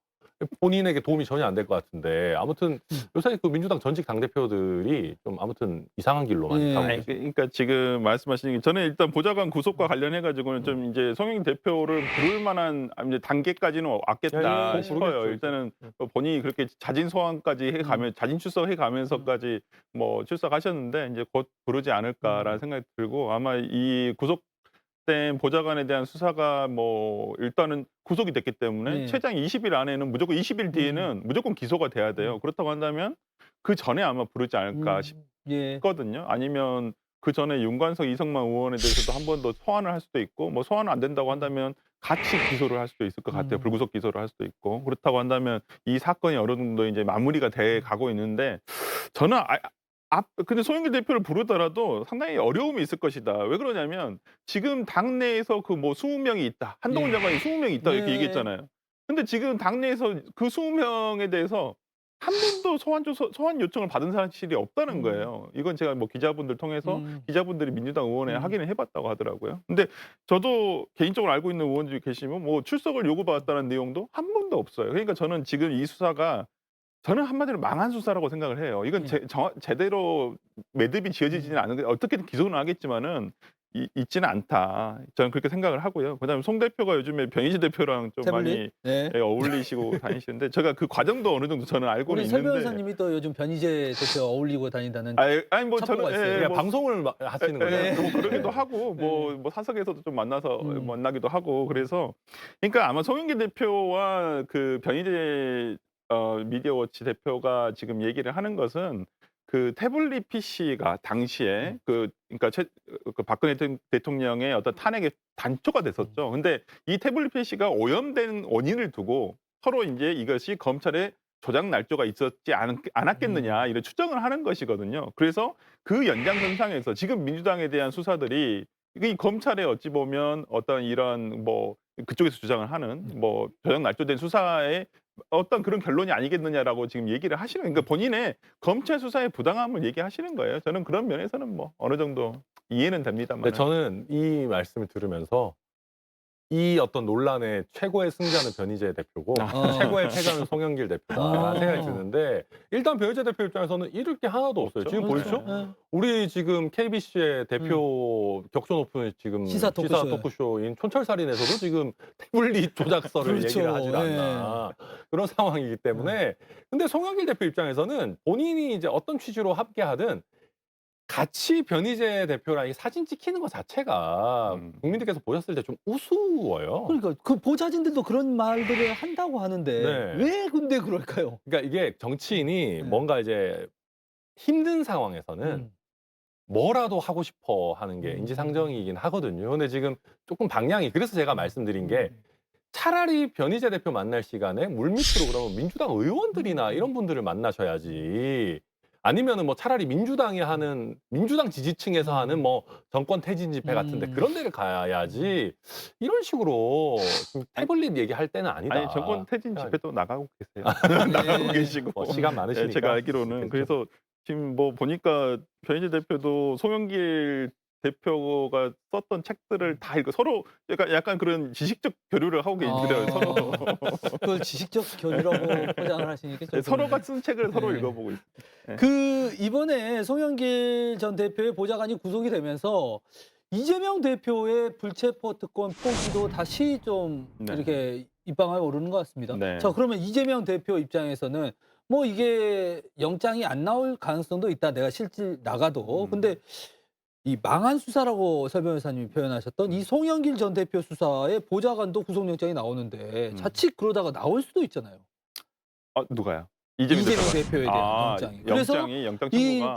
본인에게 도움이 전혀 안 될 것 같은데, 아무튼 요새 그 민주당 전직 당대표들이 좀 아무튼 이상한 길로 많이 예. 가고 아니, 있어요. 그러니까 지금 말씀하시는 게 저는 일단 보좌관 구속과 관련해 가지고는 좀 이제 송영길 대표를 부를 만한 이제 단계까지는 왔겠다 예, 싶어요. 부르겠죠, 일단은 본인이 그렇게 자진 소환까지 해 가면 자진 출석해 가면서까지 뭐 출석하셨는데 이제 곧 부르지 않을까라는 생각이 들고, 아마 이 구속된 보좌관에 대한 수사가 뭐 일단은 구속이 됐기 때문에 네. 최장 20일 안에는 무조건 20일 뒤에는 무조건 기소가 돼야 돼요. 그렇다고 한다면 그 전에 아마 부르지 않을까 예. 싶거든요. 아니면 그 전에 윤관석, 이성만 의원에 대해서도 한 번 더 소환을 할 수도 있고, 뭐 소환 안 된다고 한다면 같이 기소를 할 수도 있을 것 같아요. 불구속 기소를 할 수도 있고. 그렇다고 한다면 이 사건이 어느 정도 이제 마무리가 돼 가고 있는데, 저는 근데 송영길 대표를 부르더라도 상당히 어려움이 있을 것이다. 왜 그러냐면 지금 당내에서 그 뭐 20명이 있다. 한동훈 예. 장관이 20명이 있다 이렇게 네. 얘기했잖아요. 근데 지금 당내에서 그 20명에 대해서 한 번도 소환 요청을 받은 사실이 없다는 거예요. 이건 제가 뭐 기자분들 통해서 기자분들이 민주당 의원에 확인을 해봤다고 하더라고요. 근데 저도 개인적으로 알고 있는 의원들이 계시면 뭐 출석을 요구받았다는 내용도 한 번도 없어요. 그러니까 저는 지금 이 수사가 저는 한마디로 망한 수사라고 생각을 해요. 이건 제대로 매듭이 지어지지는 않은 게 어떻게든 기소는 하겠지만은 있지는 않다. 저는 그렇게 생각을 하고요. 그다음에 송 대표가 요즘에 변희재 대표랑 좀 많이 네. 어울리시고 다니시는데 제가 그 과정도 어느 정도 저는 알고는 우리 설 있는데. 변호사님이 또 요즘 변희재 대표 어울리고 다닌다는 아니 뭐 첩보가 저는 있어요. 그냥 방송을 하시는 거예요. 뭐 그러기도 하고 뭐 사석에서도 좀 만나기도 하고, 그래서 그러니까 아마 송영길 대표와 그 변희재 미디어워치 대표가 지금 얘기를 하는 것은 그 태블릿 PC가 당시에 그러니까 그 박근혜 대통령의 어떤 탄핵의 단초가 됐었죠. 근데 이 태블릿 PC가 오염된 원인을 두고 서로 이제 이것이 검찰의 조작 날조가 있었지 않았겠느냐 이런 추정을 하는 것이거든요. 그래서 그 연장선상에서 지금 민주당에 대한 수사들이 이 검찰에 어찌 보면 어떤 이런 뭐 그쪽에서 주장을 하는 뭐 조작 날조된 수사에 어떤 그런 결론이 아니겠느냐라고 지금 얘기를 하시는, 그러니까 본인의 검찰 수사의 부당함을 얘기하시는 거예요. 저는 그런 면에서는 뭐 어느 정도 이해는 됩니다만. 근데 저는 이 말씀을 들으면서 이 어떤 논란의 최고의 승자는 변희재 대표고 최고의 패자는 송영길 대표다라는 생각이 드는데, 일단 변희재 대표 입장에서는 잃을 게 하나도 없어요. 지금 보십시오. 우리 지금 KBC의 대표 격조 높은 지금 시사 토크쇼인 촌철살인에서도 지금 태블릿 조작설을 그렇죠. 얘기를 하질 않나 그런 상황이기 때문에. 근데 송영길 대표 입장에서는 본인이 이제 어떤 취지로 함께하든 같이 변희재 대표랑 이 사진 찍히는 것 자체가 국민들께서 보셨을 때 좀 우스워요. 그러니까 그 보좌진들도 그런 말들을 한다고 하는데 네. 왜 근데 그럴까요? 그러니까 이게 정치인이 뭔가 이제 힘든 상황에서는 뭐라도 하고 싶어 하는 게 인지상정이긴 하거든요. 근데 지금 조금 방향이, 그래서 제가 말씀드린 게 차라리 변희재 대표 만날 시간에 물밑으로 그러면 민주당 의원들이나 이런 분들을 만나셔야지, 아니면은 뭐 차라리 민주당이 하는 민주당 지지층에서 하는 뭐 정권 퇴진 집회 같은데 그런 데를 가야지 이런 식으로 지금 태블릿 얘기할 때는 아니다. 아니 정권 퇴진 집회도 나가고 계세요. 나가고 네. 계시고. 뭐 시간 많으시니까. 예, 제가 알기로는 그렇겠죠. 그래서 지금 뭐 보니까 변희재 대표도 송영길 대표가 썼던 책들을 다 읽고 서로 약간 그런 지식적 교류를 하고 계시더라고요. 서로. 그걸 지식적 교류라고 포장을 하시니까 좀 서로가 쓴 책을 서로 네. 읽어보고 있어요. 그 이번에 송영길 전 대표의 보좌관이 구속이 되면서 이재명 대표의 불체포 특권 포기도 다시 좀 네. 이렇게 입방아에 오르는 것 같습니다. 네. 자, 그러면 이재명 대표 입장에서는 뭐 이게 영장이 안 나올 가능성도 있다. 내가 실질 나가도. 근데 이 망한 수사라고 설 변호사님이 표현하셨던 이 송영길 전 대표 수사의 보좌관도 구속영장이 나오는데 자칫 그러다가 나올 수도 있잖아요. 누가요? 이재명 대표가? 대표에 대한 영장이. 그래서 영장 이 청구가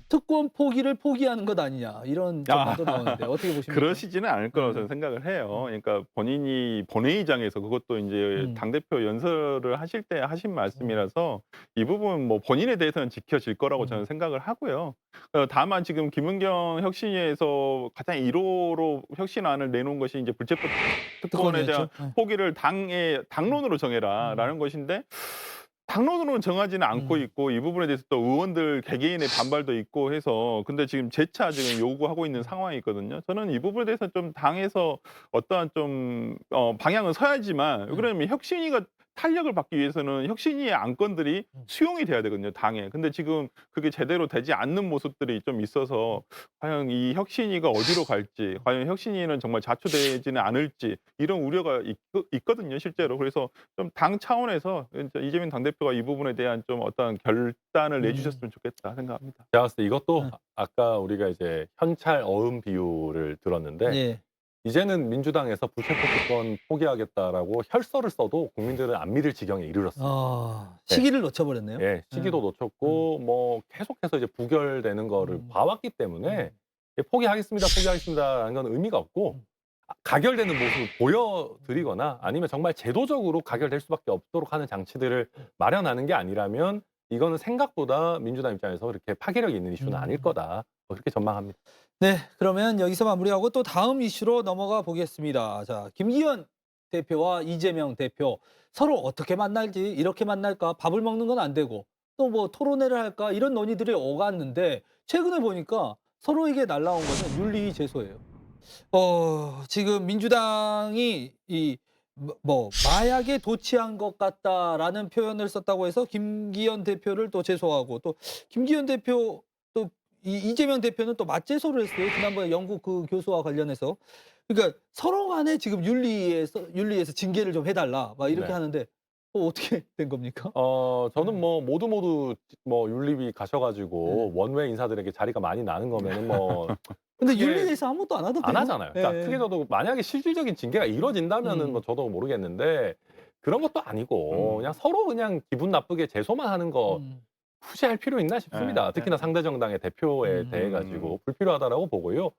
특권 포기를 포기하는 것 아니냐 이런 전망도 나오는데 어떻게 보십니까? 그러시지는 않을 거라고 저는 생각을 해요. 그러니까 본인이 본회의장에서 그것도 이제 당대표 연설을 하실 때 하신 말씀이라서 이 부분 뭐 본인에 대해서는 지켜질 거라고 저는 생각을 하고요. 다만 지금 김은경 혁신위에서 가장 1호로 혁신안을 내놓은 것이 이제 불체포 특권에 대한 특권이었죠. 포기를 당론으로 정해라라는 것인데 당론으로는 정하지는 않고 있고 이 부분에 대해서 또 의원들 개개인의 반발도 있고 해서 근데 지금 재차 지금 요구하고 있는 상황이 있거든요. 저는 이 부분에 대해서 좀 당에서 어떠한 좀 방향은 서야지만 그러면 혁신위가 탄력을 받기 위해서는 혁신위의 안건들이 수용이 돼야 되거든요, 당에. 근데 지금 그게 제대로 되지 않는 모습들이 좀 있어서 과연 이 혁신위가 어디로 갈지, 과연 혁신위는 정말 자초되지는 않을지 이런 우려가 있거든요, 실제로. 그래서 좀 당 차원에서 이재명 당대표가 이 부분에 대한 좀 어떤 결단을 내주셨으면 좋겠다 생각합니다. 제가 봤을 때 이것도 네. 아까 우리가 이제 현찰 어음 비유를 들었는데 예. 이제는 민주당에서 불체포 특권 포기하겠다라고 혈서를 써도 국민들은 안 믿을 지경에 이르렀습니다. 시기를 놓쳐버렸네요. 예, 시기도 놓쳤고 뭐 계속해서 이제 부결되는 거를 봐왔기 때문에 포기하겠습니다라는 건 의미가 없고 가결되는 모습을 보여드리거나 아니면 정말 제도적으로 가결될 수밖에 없도록 하는 장치들을 마련하는 게 아니라면 이거는 생각보다 민주당 입장에서 그렇게 파괴력이 있는 이슈는 아닐 거다. 그렇게 전망합니다. 네, 그러면 여기서 마무리하고 또 다음 이슈로 넘어가 보겠습니다. 자, 김기현 대표와 이재명 대표 서로 어떻게 만날지 이렇게 만날까 밥을 먹는 건 안 되고 또 뭐 토론회를 할까 이런 논의들이 오갔는데 최근에 보니까 서로에게 날라온 것은 윤리 제소예요. 지금 민주당이 마약에 도취한 것 같다라는 표현을 썼다고 해서 김기현 대표를 또 제소하고 또 김기현 대표 또 이재명 대표는 또 맞제소를 했어요. 지난번에 영국 그 교수와 관련해서. 그러니까 서로 간에 지금 윤리에서 징계를 좀 해달라 막 이렇게 네. 하는데 어떻게 된 겁니까? 저는 뭐 모두 뭐 윤리위 가셔가지고 원외 인사들에게 자리가 많이 나는 거면은 뭐 근데 그게 윤리에서 아무것도 안 하던데요? 안 하잖아요. 그러니까 예. 크게 저도 만약에 실질적인 징계가 이루어진다면은 뭐 저도 모르겠는데 그런 것도 아니고 그냥 서로 그냥 기분 나쁘게 제소만 하는 거 굳이 할 필요 있나 싶습니다. 네. 특히나 상대 정당의 대표에 대해 가지고 불필요하다라고 보고요.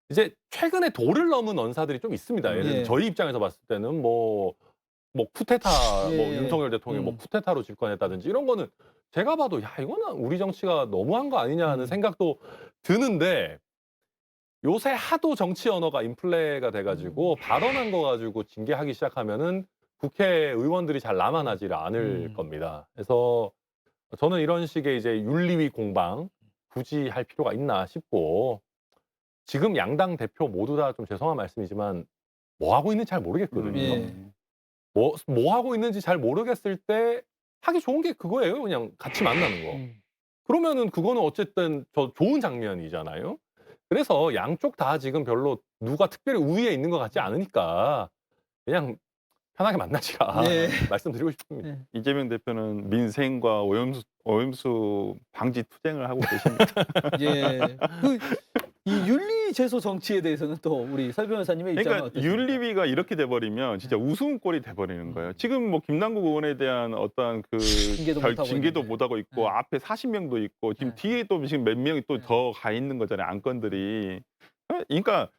이제 최근에 도를 넘은 언사들이 좀 있습니다. 예를 들면 예. 저희 입장에서 봤을 때는 뭐 쿠데타, 예. 뭐 윤석열 대통령이 뭐 쿠데타로 집권했다든지 이런 거는 제가 봐도 야 이거는 우리 정치가 너무한 거 아니냐 하는 생각도 드는데 요새 하도 정치 언어가 인플레가 돼가지고 발언한 거 가지고 징계하기 시작하면은 국회의원들이 잘 남아나지를 않을 겁니다. 그래서 저는 이런 식의 이제 윤리위 공방 굳이 할 필요가 있나 싶고 지금 양당 대표 모두 다 좀 죄송한 말씀이지만 뭐 하고 있는지 잘 모르겠거든요. 예. 뭐 하고 있는지 잘 모르겠을 때 하기 좋은 게 그거예요. 그냥 같이 만나는 거. 그러면은 그거는 어쨌든 좋은 장면이잖아요. 그래서 양쪽 다 지금 별로 누가 특별히 우위에 있는 것 같지 않으니까 그냥 편하게 만나시라 예. 말씀드리고 싶습니다. 예. 이재명 대표는 민생과 오염수 방지 투쟁을 하고 계십니다. 예. 이 윤리 제소 정치에 대해서는 또 우리 설 변호사님의 입장은 그러니까 어떠십니까? 윤리위가 이렇게 돼버리면 진짜 웃음꼴이 돼버리는 거예요. 지금 뭐 김남국 의원에 대한 어떤 그 징계도 못하고 징계도 있는데. 못하고 있고 네. 앞에 40명도 있고 지금 네. 뒤에 또 지금 몇 명이 또 더 가 있는 거잖아요. 안건들이. 그러니까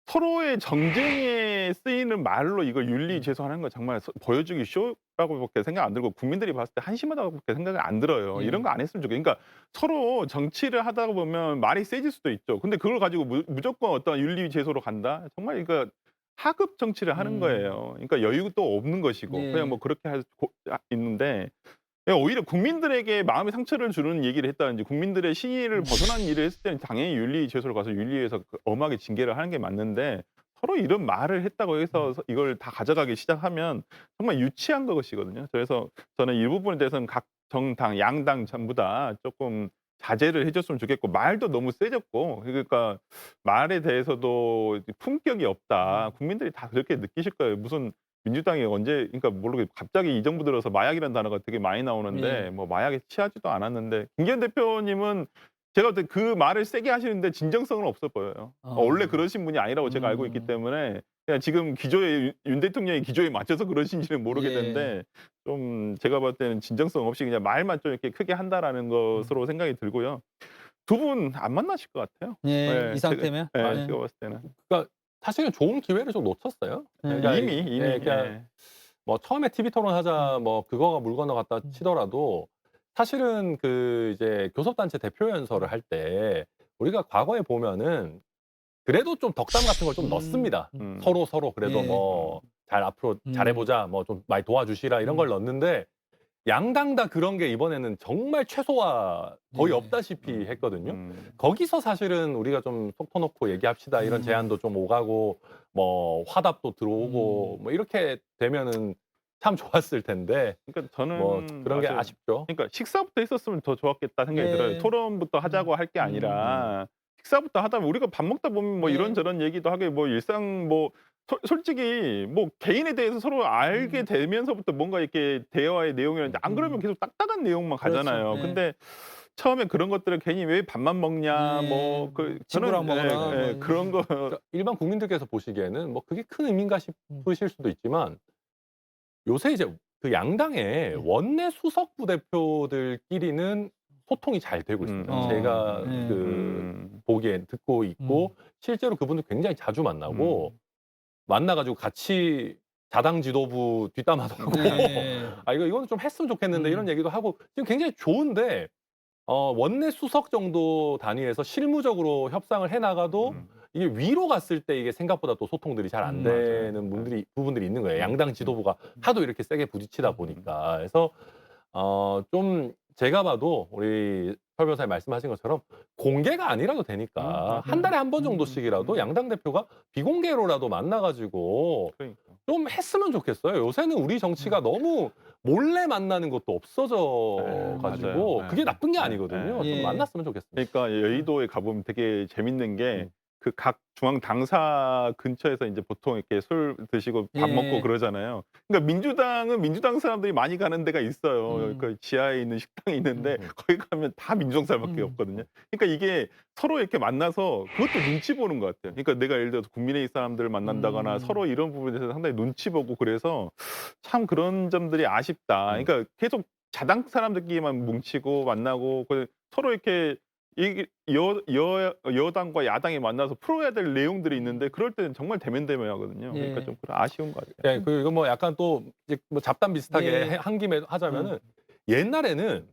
서로의 정쟁에 쓰이는 말로 이걸 윤리 제소하는 건 정말 보여주기 쇼라고밖에 생각 안 들고 국민들이 봤을 때 한심하다고밖에 생각이 안 들어요. 예. 이런 거 안 했으면 좋겠어요. 그러니까 서로 정치를 하다 보면 말이 세질 수도 있죠. 근데 그걸 가지고 무조건 어떤 윤리 제소로 간다? 정말 이거 하급 정치를 하는 거예요. 그러니까 여유도 없는 것이고 예. 그냥 뭐 그렇게 있는데 오히려 국민들에게 마음의 상처를 주는 얘기를 했다든지 국민들의 신의를 벗어난 일을 했을 때는 당연히 윤리 제소를 가서 윤리위에서 엄하게 징계를 하는 게 맞는데 서로 이런 말을 했다고 해서 이걸 다 가져가기 시작하면 정말 유치한 것이거든요. 그래서 저는 이 부분에 대해서는 각 정당, 양당 전부 다 조금 자제를 해줬으면 좋겠고 말도 너무 세졌고 그러니까 말에 대해서도 품격이 없다. 국민들이 다 그렇게 느끼실 거예요. 무슨 민주당이 언제 그러니까 모르겠 갑자기 이 정부 들어서 마약이라는 단어가 되게 많이 나오는데 예. 뭐 마약에 취하지도 않았는데 김기현 대표님은 제가 볼 때 그 말을 세게 하시는데 진정성은 없어 보여요. 원래 그러신 분이 아니라고 제가 알고 있기 때문에 그냥 지금 기조에 윤 대통령의 기조에 맞춰서 그러신지는 모르겠는데 좀 제가 볼 때는 진정성 없이 그냥 말만 좀 이렇게 크게 한다라는 것으로 생각이 들고요. 두 분 안 만나실 것 같아요. 예, 이 제가 상태면. 예. 제가 봤을 때는. 그러니까 사실은 좋은 기회를 좀 놓쳤어요. 네. 그러니까 이미 예, 그러니까 뭐 처음에 TV 토론하자 뭐 그거가 물 건너갔다 치더라도 사실은 그 이제 교섭단체 대표 연설을 할 때 우리가 과거에 보면은 그래도 좀 덕담 같은 걸 좀 넣습니다. 서로 그래도 예. 뭐 잘 앞으로 잘해보자, 뭐 좀 많이 도와주시라 이런 걸 넣었는데 양당 다 그런 게 이번에는 정말 최소화 거의 예. 없다시피 했거든요. 거기서 사실은 우리가 좀 속 터놓고 얘기합시다 이런 제안도 좀 오가고 뭐 화답도 들어오고 뭐 이렇게 되면은 참 좋았을 텐데 그러니까 저는 뭐 그런 게 맞아요. 아쉽죠. 그러니까 식사부터 했었으면 더 좋았겠다 생각이 예. 들어요. 토론부터 하자고 할 게 아니라 식사부터 하다 보면 우리가 밥 먹다 보면 뭐 예. 이런저런 얘기도 하게 뭐 일상 뭐 솔직히 뭐 개인에 대해서 서로 알게 되면서부터 뭔가 이렇게 대화의 내용이었는데 안 그러면 계속 딱딱한 내용만 가잖아요. 그렇죠. 예. 근데 처음에 그런 것들을 괜히 왜 밥만 먹냐 예. 뭐 그 친구랑 저는 먹어라. 뭐 그런 거 그러니까 일반 국민들께서 보시기에는 뭐 그게 큰 의미인가 싶으실 수도 있지만 요새 이제 그 양당의 원내 수석 부대표들끼리는 소통이 잘 되고 있습니다. 제가 그 보기엔 듣고 있고 실제로 그분들 굉장히 자주 만나고 만나가지고 같이 자당 지도부 뒷담화도 하고 예. 아 이거는 좀 했으면 좋겠는데 이런 얘기도 하고 지금 굉장히 좋은데 원내 수석 정도 단위에서 실무적으로 협상을 해 나가도 이게 위로 갔을 때 이게 생각보다 또 소통들이 잘 안 되는 부분들이 있는 거예요. 양당 지도부가 하도 이렇게 세게 부딪히다 보니까. 그래서 좀 제가 봐도 우리 설 변호사님 말씀하신 것처럼 공개가 아니라도 되니까 한 달에 한 번 정도씩이라도 양당 대표가 비공개로라도 만나 가지고 그러니까. 좀 했으면 좋겠어요. 요새는 우리 정치가 너무 몰래 만나는 것도 없어져 가지고 맞아요. 그게 나쁜 게 아니거든요. 예. 좀 만났으면 좋겠습니다. 그러니까 여의도에 가보면 되게 재밌는 게 그 각 중앙 당사 근처에서 이제 보통 이렇게 술 드시고 밥 예. 먹고 그러잖아요. 그러니까 민주당은 민주당 사람들이 많이 가는 데가 있어요. 그 지하에 있는 식당이 있는데 거기 가면 다 민주당 사람밖에 없거든요. 그러니까 이게 서로 이렇게 만나서 그것도 눈치 보는 것 같아요. 그러니까 내가 예를 들어서 국민의힘 사람들을 만난다거나 서로 이런 부분에 대해서 상당히 눈치 보고 그래서 참 그런 점들이 아쉽다. 그러니까 계속 자당 사람들끼리만 뭉치고 만나고 서로 이렇게 이게 여당과 야당이 만나서 풀어야 될 내용들이 있는데 그럴 때는 정말 대면대면하거든요. 예. 그러니까 좀 아쉬운 것 같아요. 예, 그 이거 뭐 약간 또 이제 뭐 잡담 비슷하게 예. 한 김에 하자면은 옛날에는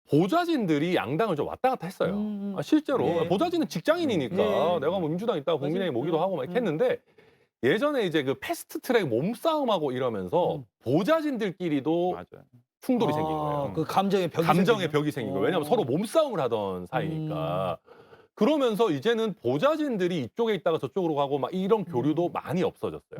보좌진들이 양당을 좀 왔다 갔다 했어요. 실제로 예. 보좌진은 직장인이니까 예. 내가 뭐 민주당 있다가 국민의힘 맞아요. 오기도 하고 막 이렇게 했는데 예전에 이제 그 패스트트랙 몸싸움하고 이러면서 보좌진들끼리도 맞아요. 충돌이 생긴 거예요. 그 감정의 벽이 감정의 생기죠. 벽이 생긴 거예요. 왜냐하면 서로 몸싸움을 하던 사이니까. 그러면서 이제는 보좌진들이 이쪽에 있다가 저쪽으로 가고 막 이런 교류도 많이 없어졌어요.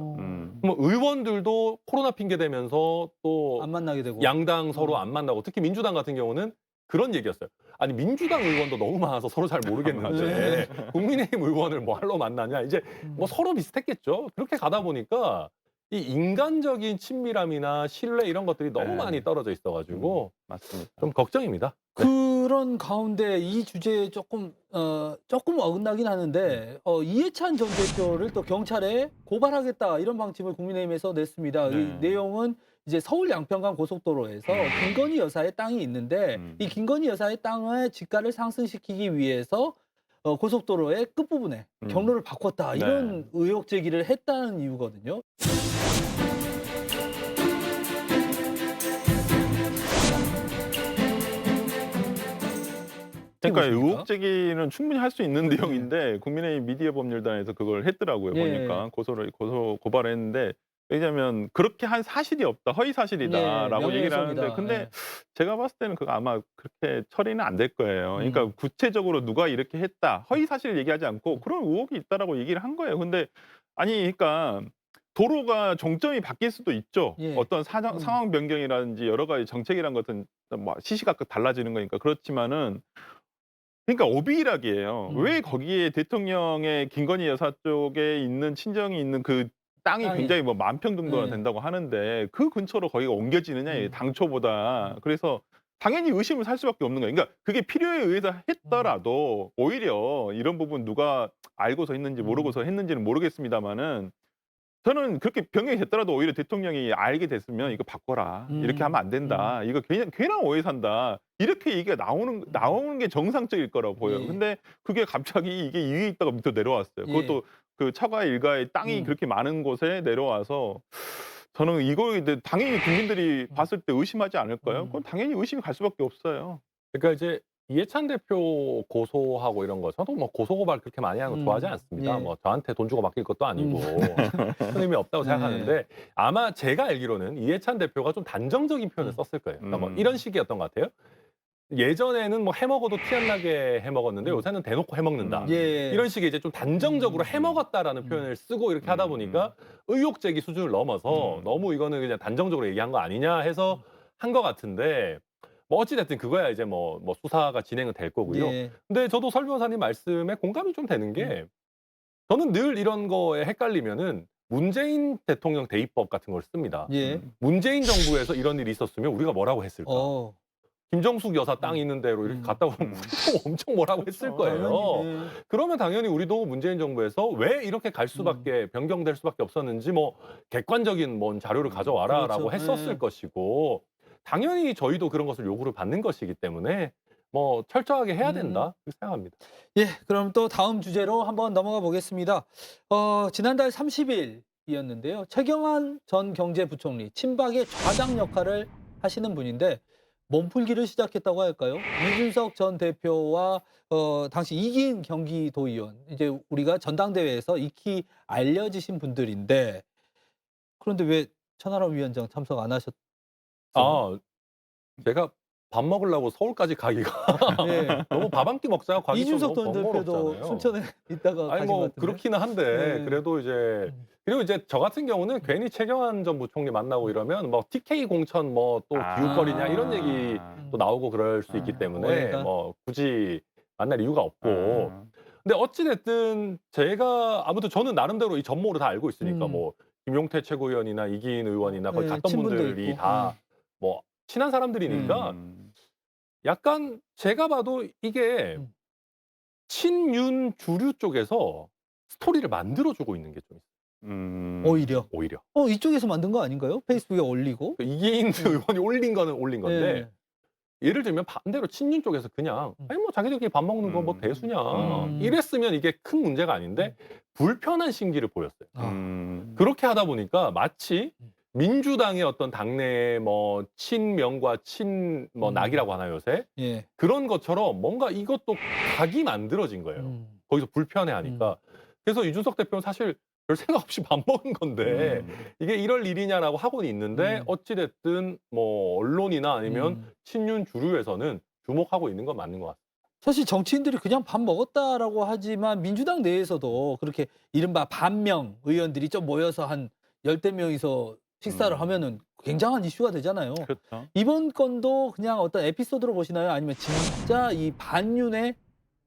뭐 의원들도 코로나 핑계 대면서 또 안 만나게 되고. 양당 서로 안 만나고 특히 민주당 같은 경우는 그런 얘기였어요. 아니 민주당 의원도 너무 많아서 서로 잘 모르겠는데 국민의힘 의원을 뭐 하러 만나냐. 이제 뭐 서로 비슷했겠죠. 그렇게 가다 보니까 이 인간적인 친밀함이나 신뢰 이런 것들이 너무 네. 많이 떨어져 있어가지고 맞습니다. 좀 걱정입니다. 그런 가운데 이 주제에 조금 어긋나긴 하는데 이해찬 전 대표를 또 경찰에 고발하겠다 이런 방침을 국민의힘에서 냈습니다. 이 네. 내용은 이제 서울 양평간 고속도로에서 김건희 여사의 땅이 있는데 이 김건희 여사의 땅의 지가를 상승시키기 위해서 고속도로의 끝부분에 경로를 바꿨다 이런 네. 의혹 제기를 했다는 이유거든요. 그러니까 보십니까? 의혹 제기는 충분히 할 수 있는 내용인데 국민의힘 미디어 법률단에서 그걸 했더라고요. 예. 보니까 고발을 했는데 왜냐하면 그렇게 한 사실이 없다, 허위 사실이다라고 예, 얘기를 하는데 명예훼손이다. 근데 예. 제가 봤을 때는 그거 아마 그렇게 처리는 안 될 거예요. 그러니까 음. 구체적으로 누가 이렇게 했다, 허위 사실을 얘기하지 않고 그런 의혹이 있다라고 얘기를 한 거예요. 근데 아니 그러니까 도로가 종점이 바뀔 수도 있죠. 예. 어떤 상황 변경이라든지 여러 가지 정책이란 것은 뭐 시시각각 달라지는 거니까 그렇지만은 그러니까 오비락이에요. 왜 거기에 대통령의 김건희 여사 쪽에 있는 친정이 있는 그 땅이 땅이. 굉장히 뭐 10,000평 정도나 네. 된다고 하는데 그 근처로 거기가 옮겨지느냐 이게 당초보다. 그래서 당연히 의심을 살 수밖에 없는 거예요. 그러니까 그게 필요에 의해서 했더라도 오히려 이런 부분 누가 알고서 했는지 모르고서 했는지는 모르겠습니다마는 저는 그렇게 변경이 됐더라도 오히려 대통령이 알게 됐으면 "이거 바꿔라. 이렇게 하면 안 된다. 이거 괜한 오해 산다." 이렇게 얘기가 나오는 게 정상적일 거라고 보여요. 예. 근데 그게 갑자기 이게 위에 있다가 밑으로 내려왔어요. 예. 그것도 그 처가 일가의 땅이 그렇게 많은 곳에 내려와서 저는 이거에 대해 당연히 국민들이 봤을 때 의심하지 않을까요? 그건 당연히 의심이 갈 수밖에 없어요. 그러니까 이제 이해찬 대표 고소하고 이런 거 저도 뭐 고소 고발 그렇게 많이 하는 거 좋아하지 않습니다. 예. 뭐 저한테 돈 주고 맡길 것도 아니고 큰 의미 없다고 생각하는데 아마 제가 알기로는 이해찬 대표가 좀 단정적인 표현을 썼을 거예요. 그러니까 뭐 이런 식이었던 것 같아요. 예전에는 뭐 해먹어도 티 안 나게 해먹었는데 요새는 대놓고 해먹는다. 예. 이런 식의 이제 좀 단정적으로 해먹었다라는 표현을 쓰고 이렇게 하다 보니까 의혹 제기 수준을 넘어서 너무 이거는 그냥 단정적으로 얘기한 거 아니냐 해서 한 것 같은데 뭐 어찌 됐든 그거야 이제 뭐 수사가 진행은 될 거고요. 예. 근데 저도 설 변호사님 말씀에 공감이 좀 되는 게 저는 늘 이런 거에 헷갈리면은 문재인 대통령 대입법 같은 걸 씁니다. 예. 문재인 정부에서 이런 일이 있었으면 우리가 뭐라고 했을까? 어. 김정숙 여사 땅 있는 대로 이렇게 갔다 오면 우리도 엄청 뭐라고 했을 거예요. 당연히, 그러면 당연히 우리도 문재인 정부에서 왜 이렇게 갈 수밖에 변경될 수밖에 없었는지 뭐 객관적인 뭔 자료를 가져와라라고 그렇죠. 했었을 예. 것이고 당연히 저희도 그런 것을 요구를 받는 것이기 때문에 뭐 철저하게 해야 된다 그렇게 생각합니다. 예, 그럼 또 다음 주제로 한번 넘어가 보겠습니다. 지난달 30일이었는데요. 최경환 전 경제부총리, 친박의 좌장 역할을 하시는 분인데 몸풀기를 시작했다고 할까요? 이준석 전 대표와 당시 이기인 경기도의원, 이제 우리가 전당대회에서 익히 알려지신 분들인데 그런데 왜 천하람 위원장 참석 안 하셨어요? 아 제가 밥 먹으려고 서울까지 가기가 예. 너무 밥 한 끼 먹자가 가기 좀 이준석 너무 전 대표도 번거롭잖아요. 순천에 있다가 아니 가신 것 뭐 같은데. 그렇기는 한데 네. 그래도 이제 그리고 이제 저 같은 경우는 괜히 최경환 전 부총리 만나고 이러면 뭐 TK 공천 뭐 또 기웃거리냐 이런 얘기 또 나오고 그럴 수 있기 때문에 오해가? 뭐 굳이 만날 이유가 없고 아. 근데 어찌 됐든 제가 아무튼 저는 나름대로 이 전모를 다 알고 있으니까 뭐 김용태 최고위원이나 이기인 의원이나 거기 네, 갔던 친분도 분들이 있고. 다 뭐 친한 사람들이니까 약간 제가 봐도 이게 친윤 주류 쪽에서 스토리를 만들어주고 있는 게 좀 있어요. 오히려. 오히려. 이쪽에서 만든 거 아닌가요? 페이스북에 올리고. 이기인 의원이 올린 거는 올린 건데 예. 예를 들면 반대로 친윤 쪽에서 그냥 아니 뭐 자기들끼리 밥 먹는 거 뭐 대수냐 이랬으면 이게 큰 문제가 아닌데 불편한 심기를 보였어요. 그렇게 하다 보니까 마치 민주당의 어떤 당내 뭐 친명과 친 뭐 낙이라고 하나요 요새 예. 그런 것처럼 뭔가 이것도 각이 만들어진 거예요. 거기서 불편해하니까. 그래서 이준석 대표는 사실 별 생각 없이 밥 먹은 건데 이게 이럴 일이냐라고 하고는 있는데 어찌 됐든 뭐 언론이나 아니면 친윤 주류에서는 주목하고 있는 건 맞는 것 같아요. 사실 정치인들이 그냥 밥 먹었다라고 하지만 민주당 내에서도 그렇게 이른바 반명 의원들이 좀 모여서 한 10대 명이서 식사를 하면은 굉장한 이슈가 되잖아요. 그렇죠. 이번 건도 그냥 어떤 에피소드로 보시나요? 아니면 진짜 이 반윤의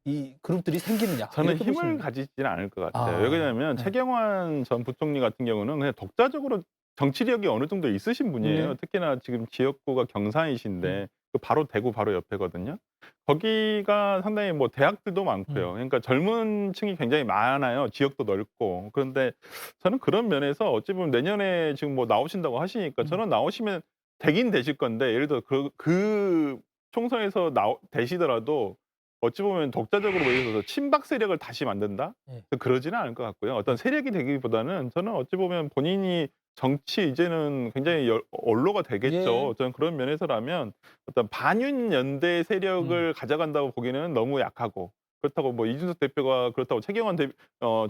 이 그룹들이 생기느냐? 저는 이렇게 힘을 보시나요? 가지지는 않을 것 같아요. 아, 왜냐하면 네. 최경환 전 부총리 같은 경우는 그냥 독자적으로 정치력이 어느 정도 있으신 분이에요. 네. 특히나 지금 지역구가 경산이신데 그 바로 대구 바로 옆에거든요. 거기가 상당히 뭐 대학들도 많고요. 그러니까 젊은 층이 굉장히 많아요. 지역도 넓고. 그런데 저는 그런 면에서 어찌 보면 내년에 지금 뭐 나오신다고 하시니까 저는 나오시면 되긴 되실 건데 예를 들어 그 총선에서 되시더라도 어찌 보면 독자적으로 보여서 친박 세력을 다시 만든다? 예. 그러지는 않을 것 같고요. 어떤 세력이 되기보다는 저는 어찌 보면 본인이 정치 이제는 굉장히 언로가 되겠죠. 예. 저는 그런 면에서라면 어떤 반윤 연대 세력을 가져간다고 보기에는 너무 약하고 그렇다고 뭐 이준석 대표가 그렇다고 최경환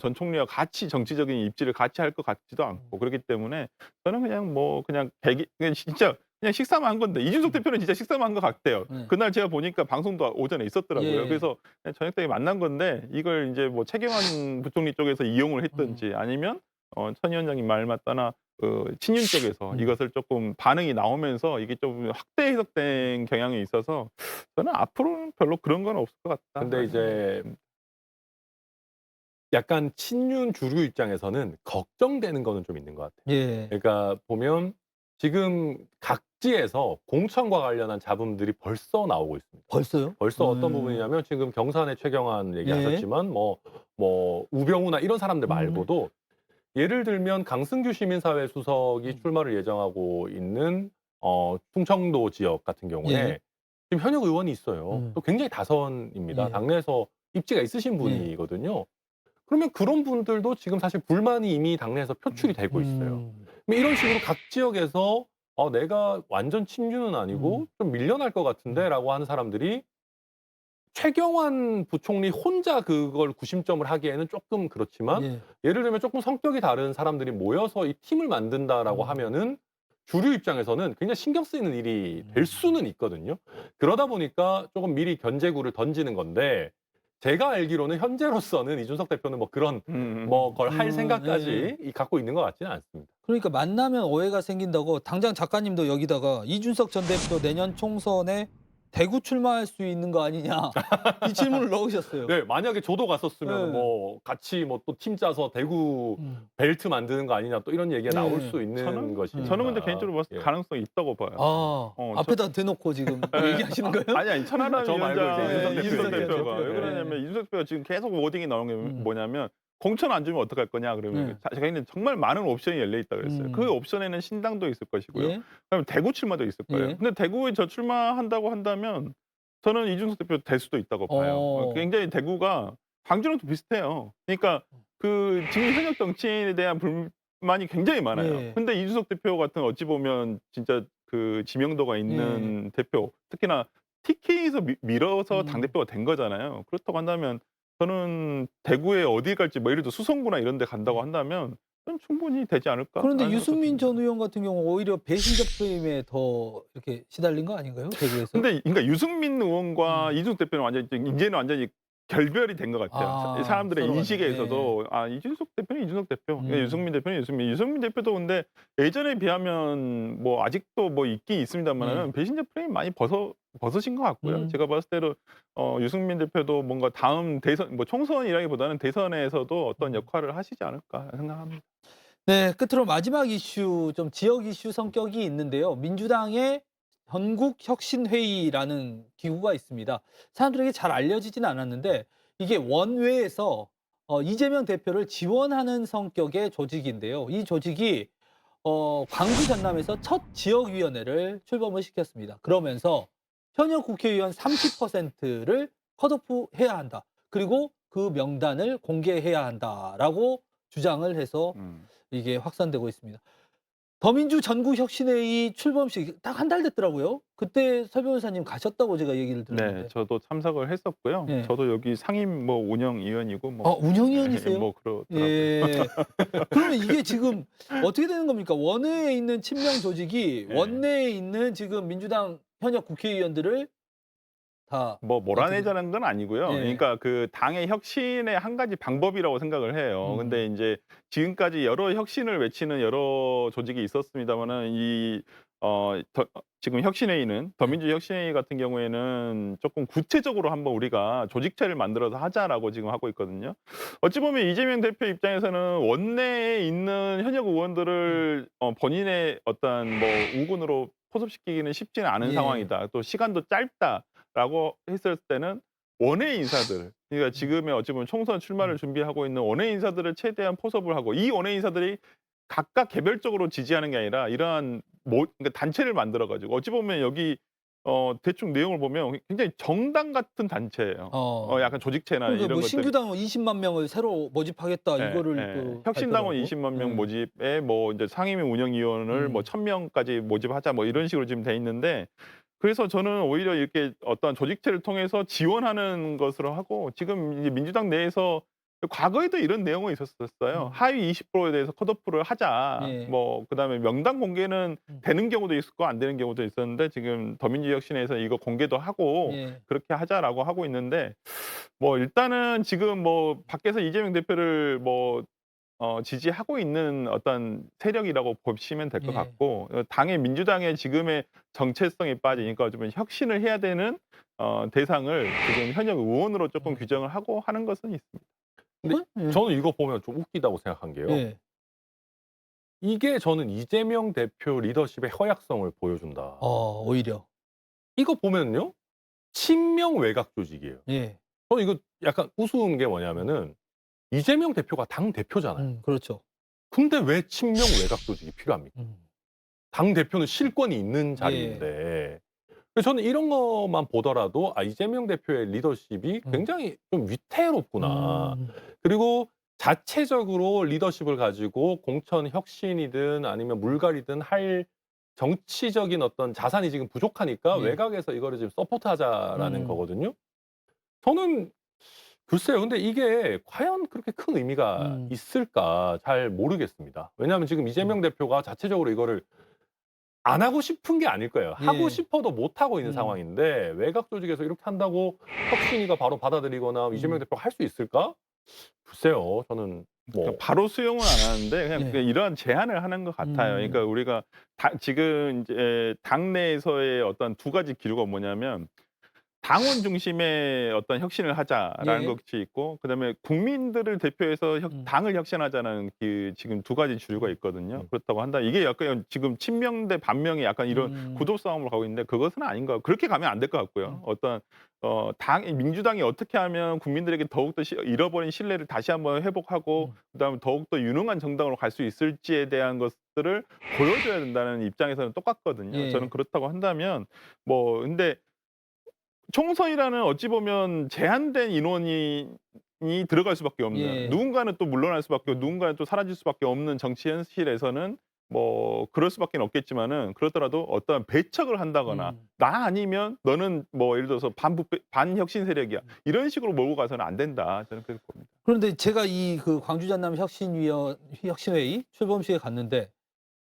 전 총리와 같이 정치적인 입지를 같이 할 것 같지도 않고 그렇기 때문에 저는 그냥 뭐 그냥 그냥 진짜 그냥 식사만 한 건데 이준석 대표는 진짜 식사만 한 것 같아요. 그날 제가 보니까 방송도 오전에 있었더라고요. 예. 그래서 그냥 저녁 때 만난 건데 이걸 이제 뭐 최경환 부총리 쪽에서 이용을 했든지 아니면 천 위원장님 말 맞다나 친윤 쪽에서 이것을 조금 반응이 나오면서 이게 좀 확대 해석된 경향이 있어서 저는 앞으로는 별로 그런 건 없을 것 같다. 근데 이제 약간 친윤 주류 입장에서는 걱정되는 거는 좀 있는 것 같아요. 예. 그러니까 보면 지금 각지에서 공천과 관련한 잡음들이 벌써 나오고 있습니다. 벌써요? 벌써 어떤 부분이냐면 지금 경산의 최경환 얘기하셨지만 뭐 우병우나 이런 사람들 말고도 예를 들면 강승규 시민사회 수석이 출마를 예정하고 있는 충청도 지역 같은 경우에 예. 지금 현역 의원이 있어요. 또 굉장히 다선입니다. 예. 당내에서 입지가 있으신 분이거든요. 그러면 그런 분들도 지금 사실 불만이 이미 당내에서 표출이 되고 있어요. 이런 식으로 각 지역에서 내가 완전 친윤은 아니고 좀 밀려날 것 같은데라고 하는 사람들이 최경환 부총리 혼자 그걸 구심점을 하기에는 조금 그렇지만 예. 예를 들면 조금 성격이 다른 사람들이 모여서 이 팀을 만든다라고 하면은 주류 입장에서는 굉장히 신경 쓰이는 일이 될 수는 있거든요. 그러다 보니까 조금 미리 견제구를 던지는 건데 제가 알기로는 현재로서는 이준석 대표는 뭐 그런 뭐 걸 할 생각까지 갖고 있는 것 같지는 않습니다. 그러니까 만나면 오해가 생긴다고 당장 작가님도 여기다가 이준석 전 대표 내년 총선에 대구 출마할 수 있는 거 아니냐 이 질문을 넣으셨어요. 네, 만약에 저도 갔었으면 네. 뭐 같이 뭐 또 팀 짜서 대구 벨트 만드는 거 아니냐 또 이런 얘기가 나올 수 있는 것이니까. 저는 근데 개인적으로 봤을 때 가능성이 있다고 봐요. 앞에다 대놓고 지금 얘기하시는 거예요? 아니 천하람 저 말고 위원장 이제 이준석 이준석 대표가 왜 대표. 그러냐면 이준석 대표가 지금 계속 워딩이 나오는 게 뭐냐면 공천 안 주면 어떡할 거냐 그러면 자기는 정말 많은 옵션이 열려 있다 그랬어요. 그 옵션에는 신당도 있을 것이고요. 예. 그다음에 대구 출마도 있을 거예요. 예. 근데 대구에 저 출마한다고 한다면 저는 이준석 대표 될 수도 있다고 봐요. 굉장히 대구가 광주랑 좀 비슷해요. 그러니까 그 지금 현역 정치인에 대한 불만이 굉장히 많아요. 예. 근데 이준석 대표 같은 어찌 보면 진짜 그 지명도가 있는 대표, 특히나 TK에서 밀어서 당대표가 된 거잖아요. 그렇다고 한다면 저는 대구에 어디 갈지 뭐 예를 들어 수성구나 이런 데 간다고 한다면 저는 충분히 되지 않을까. 그런데 유승민 전 의원 같은 경우 오히려 배신자 프레임에 더 이렇게 시달린 거 아닌가요? 대구에서? 근데 그러니까 유승민 의원과 이준석 대표는 이제는 완전히 결별이 된 것 같아요. 사람들의 서로 인식에서도 이준석 대표는 이준석 대표, 유승민 대표는 유승민 대표도 근데 예전에 비하면 뭐 아직도 뭐 있긴 있습니다만은 배신자 프레임 많이 벗으신 것 같고요. 제가 봤을 때도 유승민 대표도 뭔가 다음 대선 뭐 총선이라기보다는 대선에서도 어떤 역할을 하시지 않을까 생각합니다. 네, 끝으로 마지막 이슈 좀 지역 이슈 성격이 있는데요. 민주당의 전국혁신회의라는 기구가 있습니다. 사람들에게 잘 알려지지는 않았는데 이게 원외에서 이재명 대표를 지원하는 성격의 조직인데요. 이 조직이 광주 전남에서 첫 지역위원회를 출범을 시켰습니다. 그러면서 현역 국회의원 30%를 컷오프해야 한다. 그리고 그 명단을 공개해야 한다라고 주장을 해서 이게 확산되고 있습니다. 더민주 전국혁신회의 출범식 딱 한 달 됐더라고요. 그때 설 변호사님 가셨다고 제가 얘기를 들었는데. 네, 저도 참석을 했었고요. 예. 저도 여기 상임 뭐 운영위원이고 뭐 운영위원이세요? 뭐 그렇더라고요. 예. 그러면 이게 지금 어떻게 되는 겁니까? 원외에 있는 친명 조직이 원내에 있는 지금 민주당 현역 국회의원들을 다 뭐 몰아내자는 건 아니고요. 예. 그러니까 그 당의 혁신의 한 가지 방법이라고 생각을 해요. 근데 이제 지금까지 여러 혁신을 외치는 여러 조직이 있었습니다마는 지금 혁신회의는 더민주 혁신회의 같은 경우에는 조금 구체적으로 한번 우리가 조직체를 만들어서 하자라고 지금 하고 있거든요. 어찌 보면 이재명 대표 입장에서는 원내에 있는 현역 의원들을 본인의 어떤 뭐 우군으로 포섭시키기는 쉽지는 않은 예. 상황이다. 또 시간도 짧다라고 했을 때는 원외 인사들, 그러니까 지금의 어찌 보면 총선 출마를 준비하고 있는 원외 인사들을 최대한 포섭을 하고 이 원외 인사들이 각각 개별적으로 지지하는 게 아니라 이러한 그러니까 단체를 만들어 가지고 어찌 보면 여기 대충 내용을 보면 굉장히 정당 같은 단체예요. 약간 조직체나 그러니까 이런 뭐 것들. 신규당원 20만 명을 새로 모집하겠다 예, 이거를 예. 또 혁신당원 발표하고. 20만 명 모집에 뭐 이제 상임위 운영위원을 뭐 1000명까지 모집하자 뭐 이런 식으로 지금 돼 있는데 그래서 저는 오히려 이렇게 어떤 조직체를 통해서 지원하는 것으로 하고 지금 이제 민주당 내에서 과거에도 이런 내용은 있었어요. 하위 20%에 대해서 컷오프를 하자. 예. 뭐 그다음에 명단 공개는 되는 경우도 있었고 안 되는 경우도 있었는데 지금 더민주혁신에서 이거 공개도 하고 예. 그렇게 하자라고 하고 있는데 뭐 일단은 지금 뭐 밖에서 이재명 대표를 뭐 지지하고 있는 어떤 세력이라고 보시면 될 것 예. 같고 당의 민주당의 지금의 정체성이 빠지니까 좀 혁신을 해야 되는 대상을 지금 현역 의원으로 조금 규정을 하고 하는 것은 있습니다. 근데 예. 저는 이거 보면 좀 웃기다고 생각한 게요. 예. 이게 저는 이재명 대표 리더십의 허약성을 보여준다. 오히려. 이거 보면요. 친명 외곽 조직이에요. 예. 저는 이거 약간 우스운 게 뭐냐면은 이재명 대표가 당 대표잖아요. 그렇죠. 근데 왜 친명 외곽 조직이 필요합니까? 당 대표는 실권이 있는 자리인데. 그래서 저는 이런 것만 보더라도 이재명 대표의 리더십이 굉장히 좀 위태롭구나. 그리고 자체적으로 리더십을 가지고 공천 혁신이든 아니면 물갈이든 할 정치적인 어떤 자산이 지금 부족하니까 예. 외곽에서 이거를 지금 서포트하자라는 거거든요. 저는 글쎄요. 근데 이게 과연 그렇게 큰 의미가 있을까 잘 모르겠습니다. 왜냐하면 지금 이재명 대표가 자체적으로 이거를 안 하고 싶은 게 아닐 거예요. 예. 하고 싶어도 못 하고 있는 상황인데 외곽 조직에서 이렇게 한다고 혁신이가 바로 받아들이거나 이재명 대표가 할 수 있을까? 글쎄요. 저는 뭐 그러니까 바로 수용은 안 하는데 그냥 예. 이러한 제안을 하는 것 같아요. 그러니까 우리가 지금 이제 당내에서의 어떤 두 가지 기류가 뭐냐면 당원 중심의 어떤 혁신을 하자라는 예. 것이 있고 그다음에 국민들을 대표해서 당을 혁신하자는 지금 두 가지 주류가 있거든요. 그렇다고 한다. 이게 약간 지금 친명 대 반명이 약간 이런 구도 싸움을 가고 있는데 그것은 아닌 것 같고 그렇게 가면 안 될 것 같고요. 어떤 민주당이 어떻게 하면 국민들에게 더욱더 잃어버린 신뢰를 다시 한번 회복하고 그다음에 더욱더 유능한 정당으로 갈 수 있을지에 대한 것들을 보여줘야 된다는 입장에서는 똑같거든요. 예. 저는 그렇다고 한다면 뭐 근데 총선이라는 어찌 보면 제한된 인원이 들어갈 수밖에 없는 예. 누군가는 또 물러날 수밖에 누군가는 또 사라질 수밖에 없는 정치 현실에서는 뭐 그럴 수밖에 없겠지만은 그렇더라도 어떤 배척을 한다거나 나 아니면 너는 뭐 예를 들어서 반혁신 세력이야 이런 식으로 몰고 가서는 안 된다 저는 그렇게 봅니다. 그런데 제가 이 광주 전남 혁신회의 출범식에 갔는데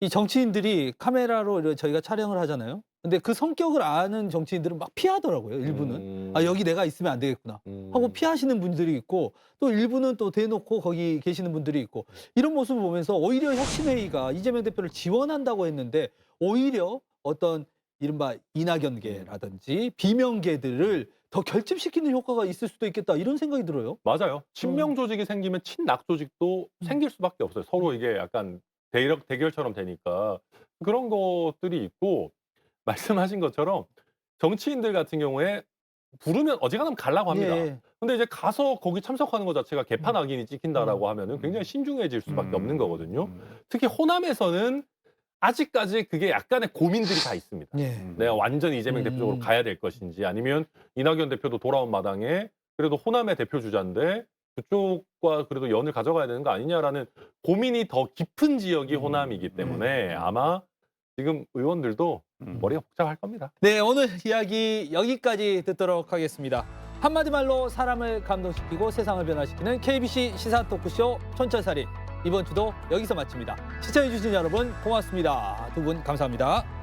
이 정치인들이 카메라로 이렇게 저희가 촬영을 하잖아요. 근데 그 성격을 아는 정치인들은 막 피하더라고요. 일부는 여기 내가 있으면 안 되겠구나 하고 피하시는 분들이 있고 또 일부는 또 대놓고 거기 계시는 분들이 있고 이런 모습을 보면서 오히려 혁신회의가 이재명 대표를 지원한다고 했는데 오히려 어떤 이른바 이낙연계라든지 비명계들을 더 결집시키는 효과가 있을 수도 있겠다 이런 생각이 들어요. 맞아요. 친명 조직이 생기면 친낙 조직도 생길 수밖에 없어요. 서로 이게 약간 대결처럼 되니까 그런 것들이 있고 말씀하신 것처럼 정치인들 같은 경우에 부르면 어지간하면 가려고 합니다. 예. 근데 이제 가서 거기 참석하는 것 자체가 개판 악인이 찍힌다라고 하면은 굉장히 신중해질 수밖에 없는 거거든요. 특히 호남에서는 아직까지 그게 약간의 고민들이 다 있습니다. 예. 내가 완전히 이재명 대표 쪽으로 가야 될 것인지 아니면 이낙연 대표도 돌아온 마당에 그래도 호남의 대표 주자인데 그쪽과 그래도 연을 가져가야 되는 거 아니냐라는 고민이 더 깊은 지역이 호남이기 때문에 아마 지금 의원들도 머리가 복잡할 겁니다. 네, 오늘 이야기 여기까지 듣도록 하겠습니다. 한마디 말로 사람을 감동시키고 세상을 변화시키는 KBC 시사 토크쇼 촌철살인 이번 주도 여기서 마칩니다. 시청해주신 여러분 고맙습니다. 두 분 감사합니다.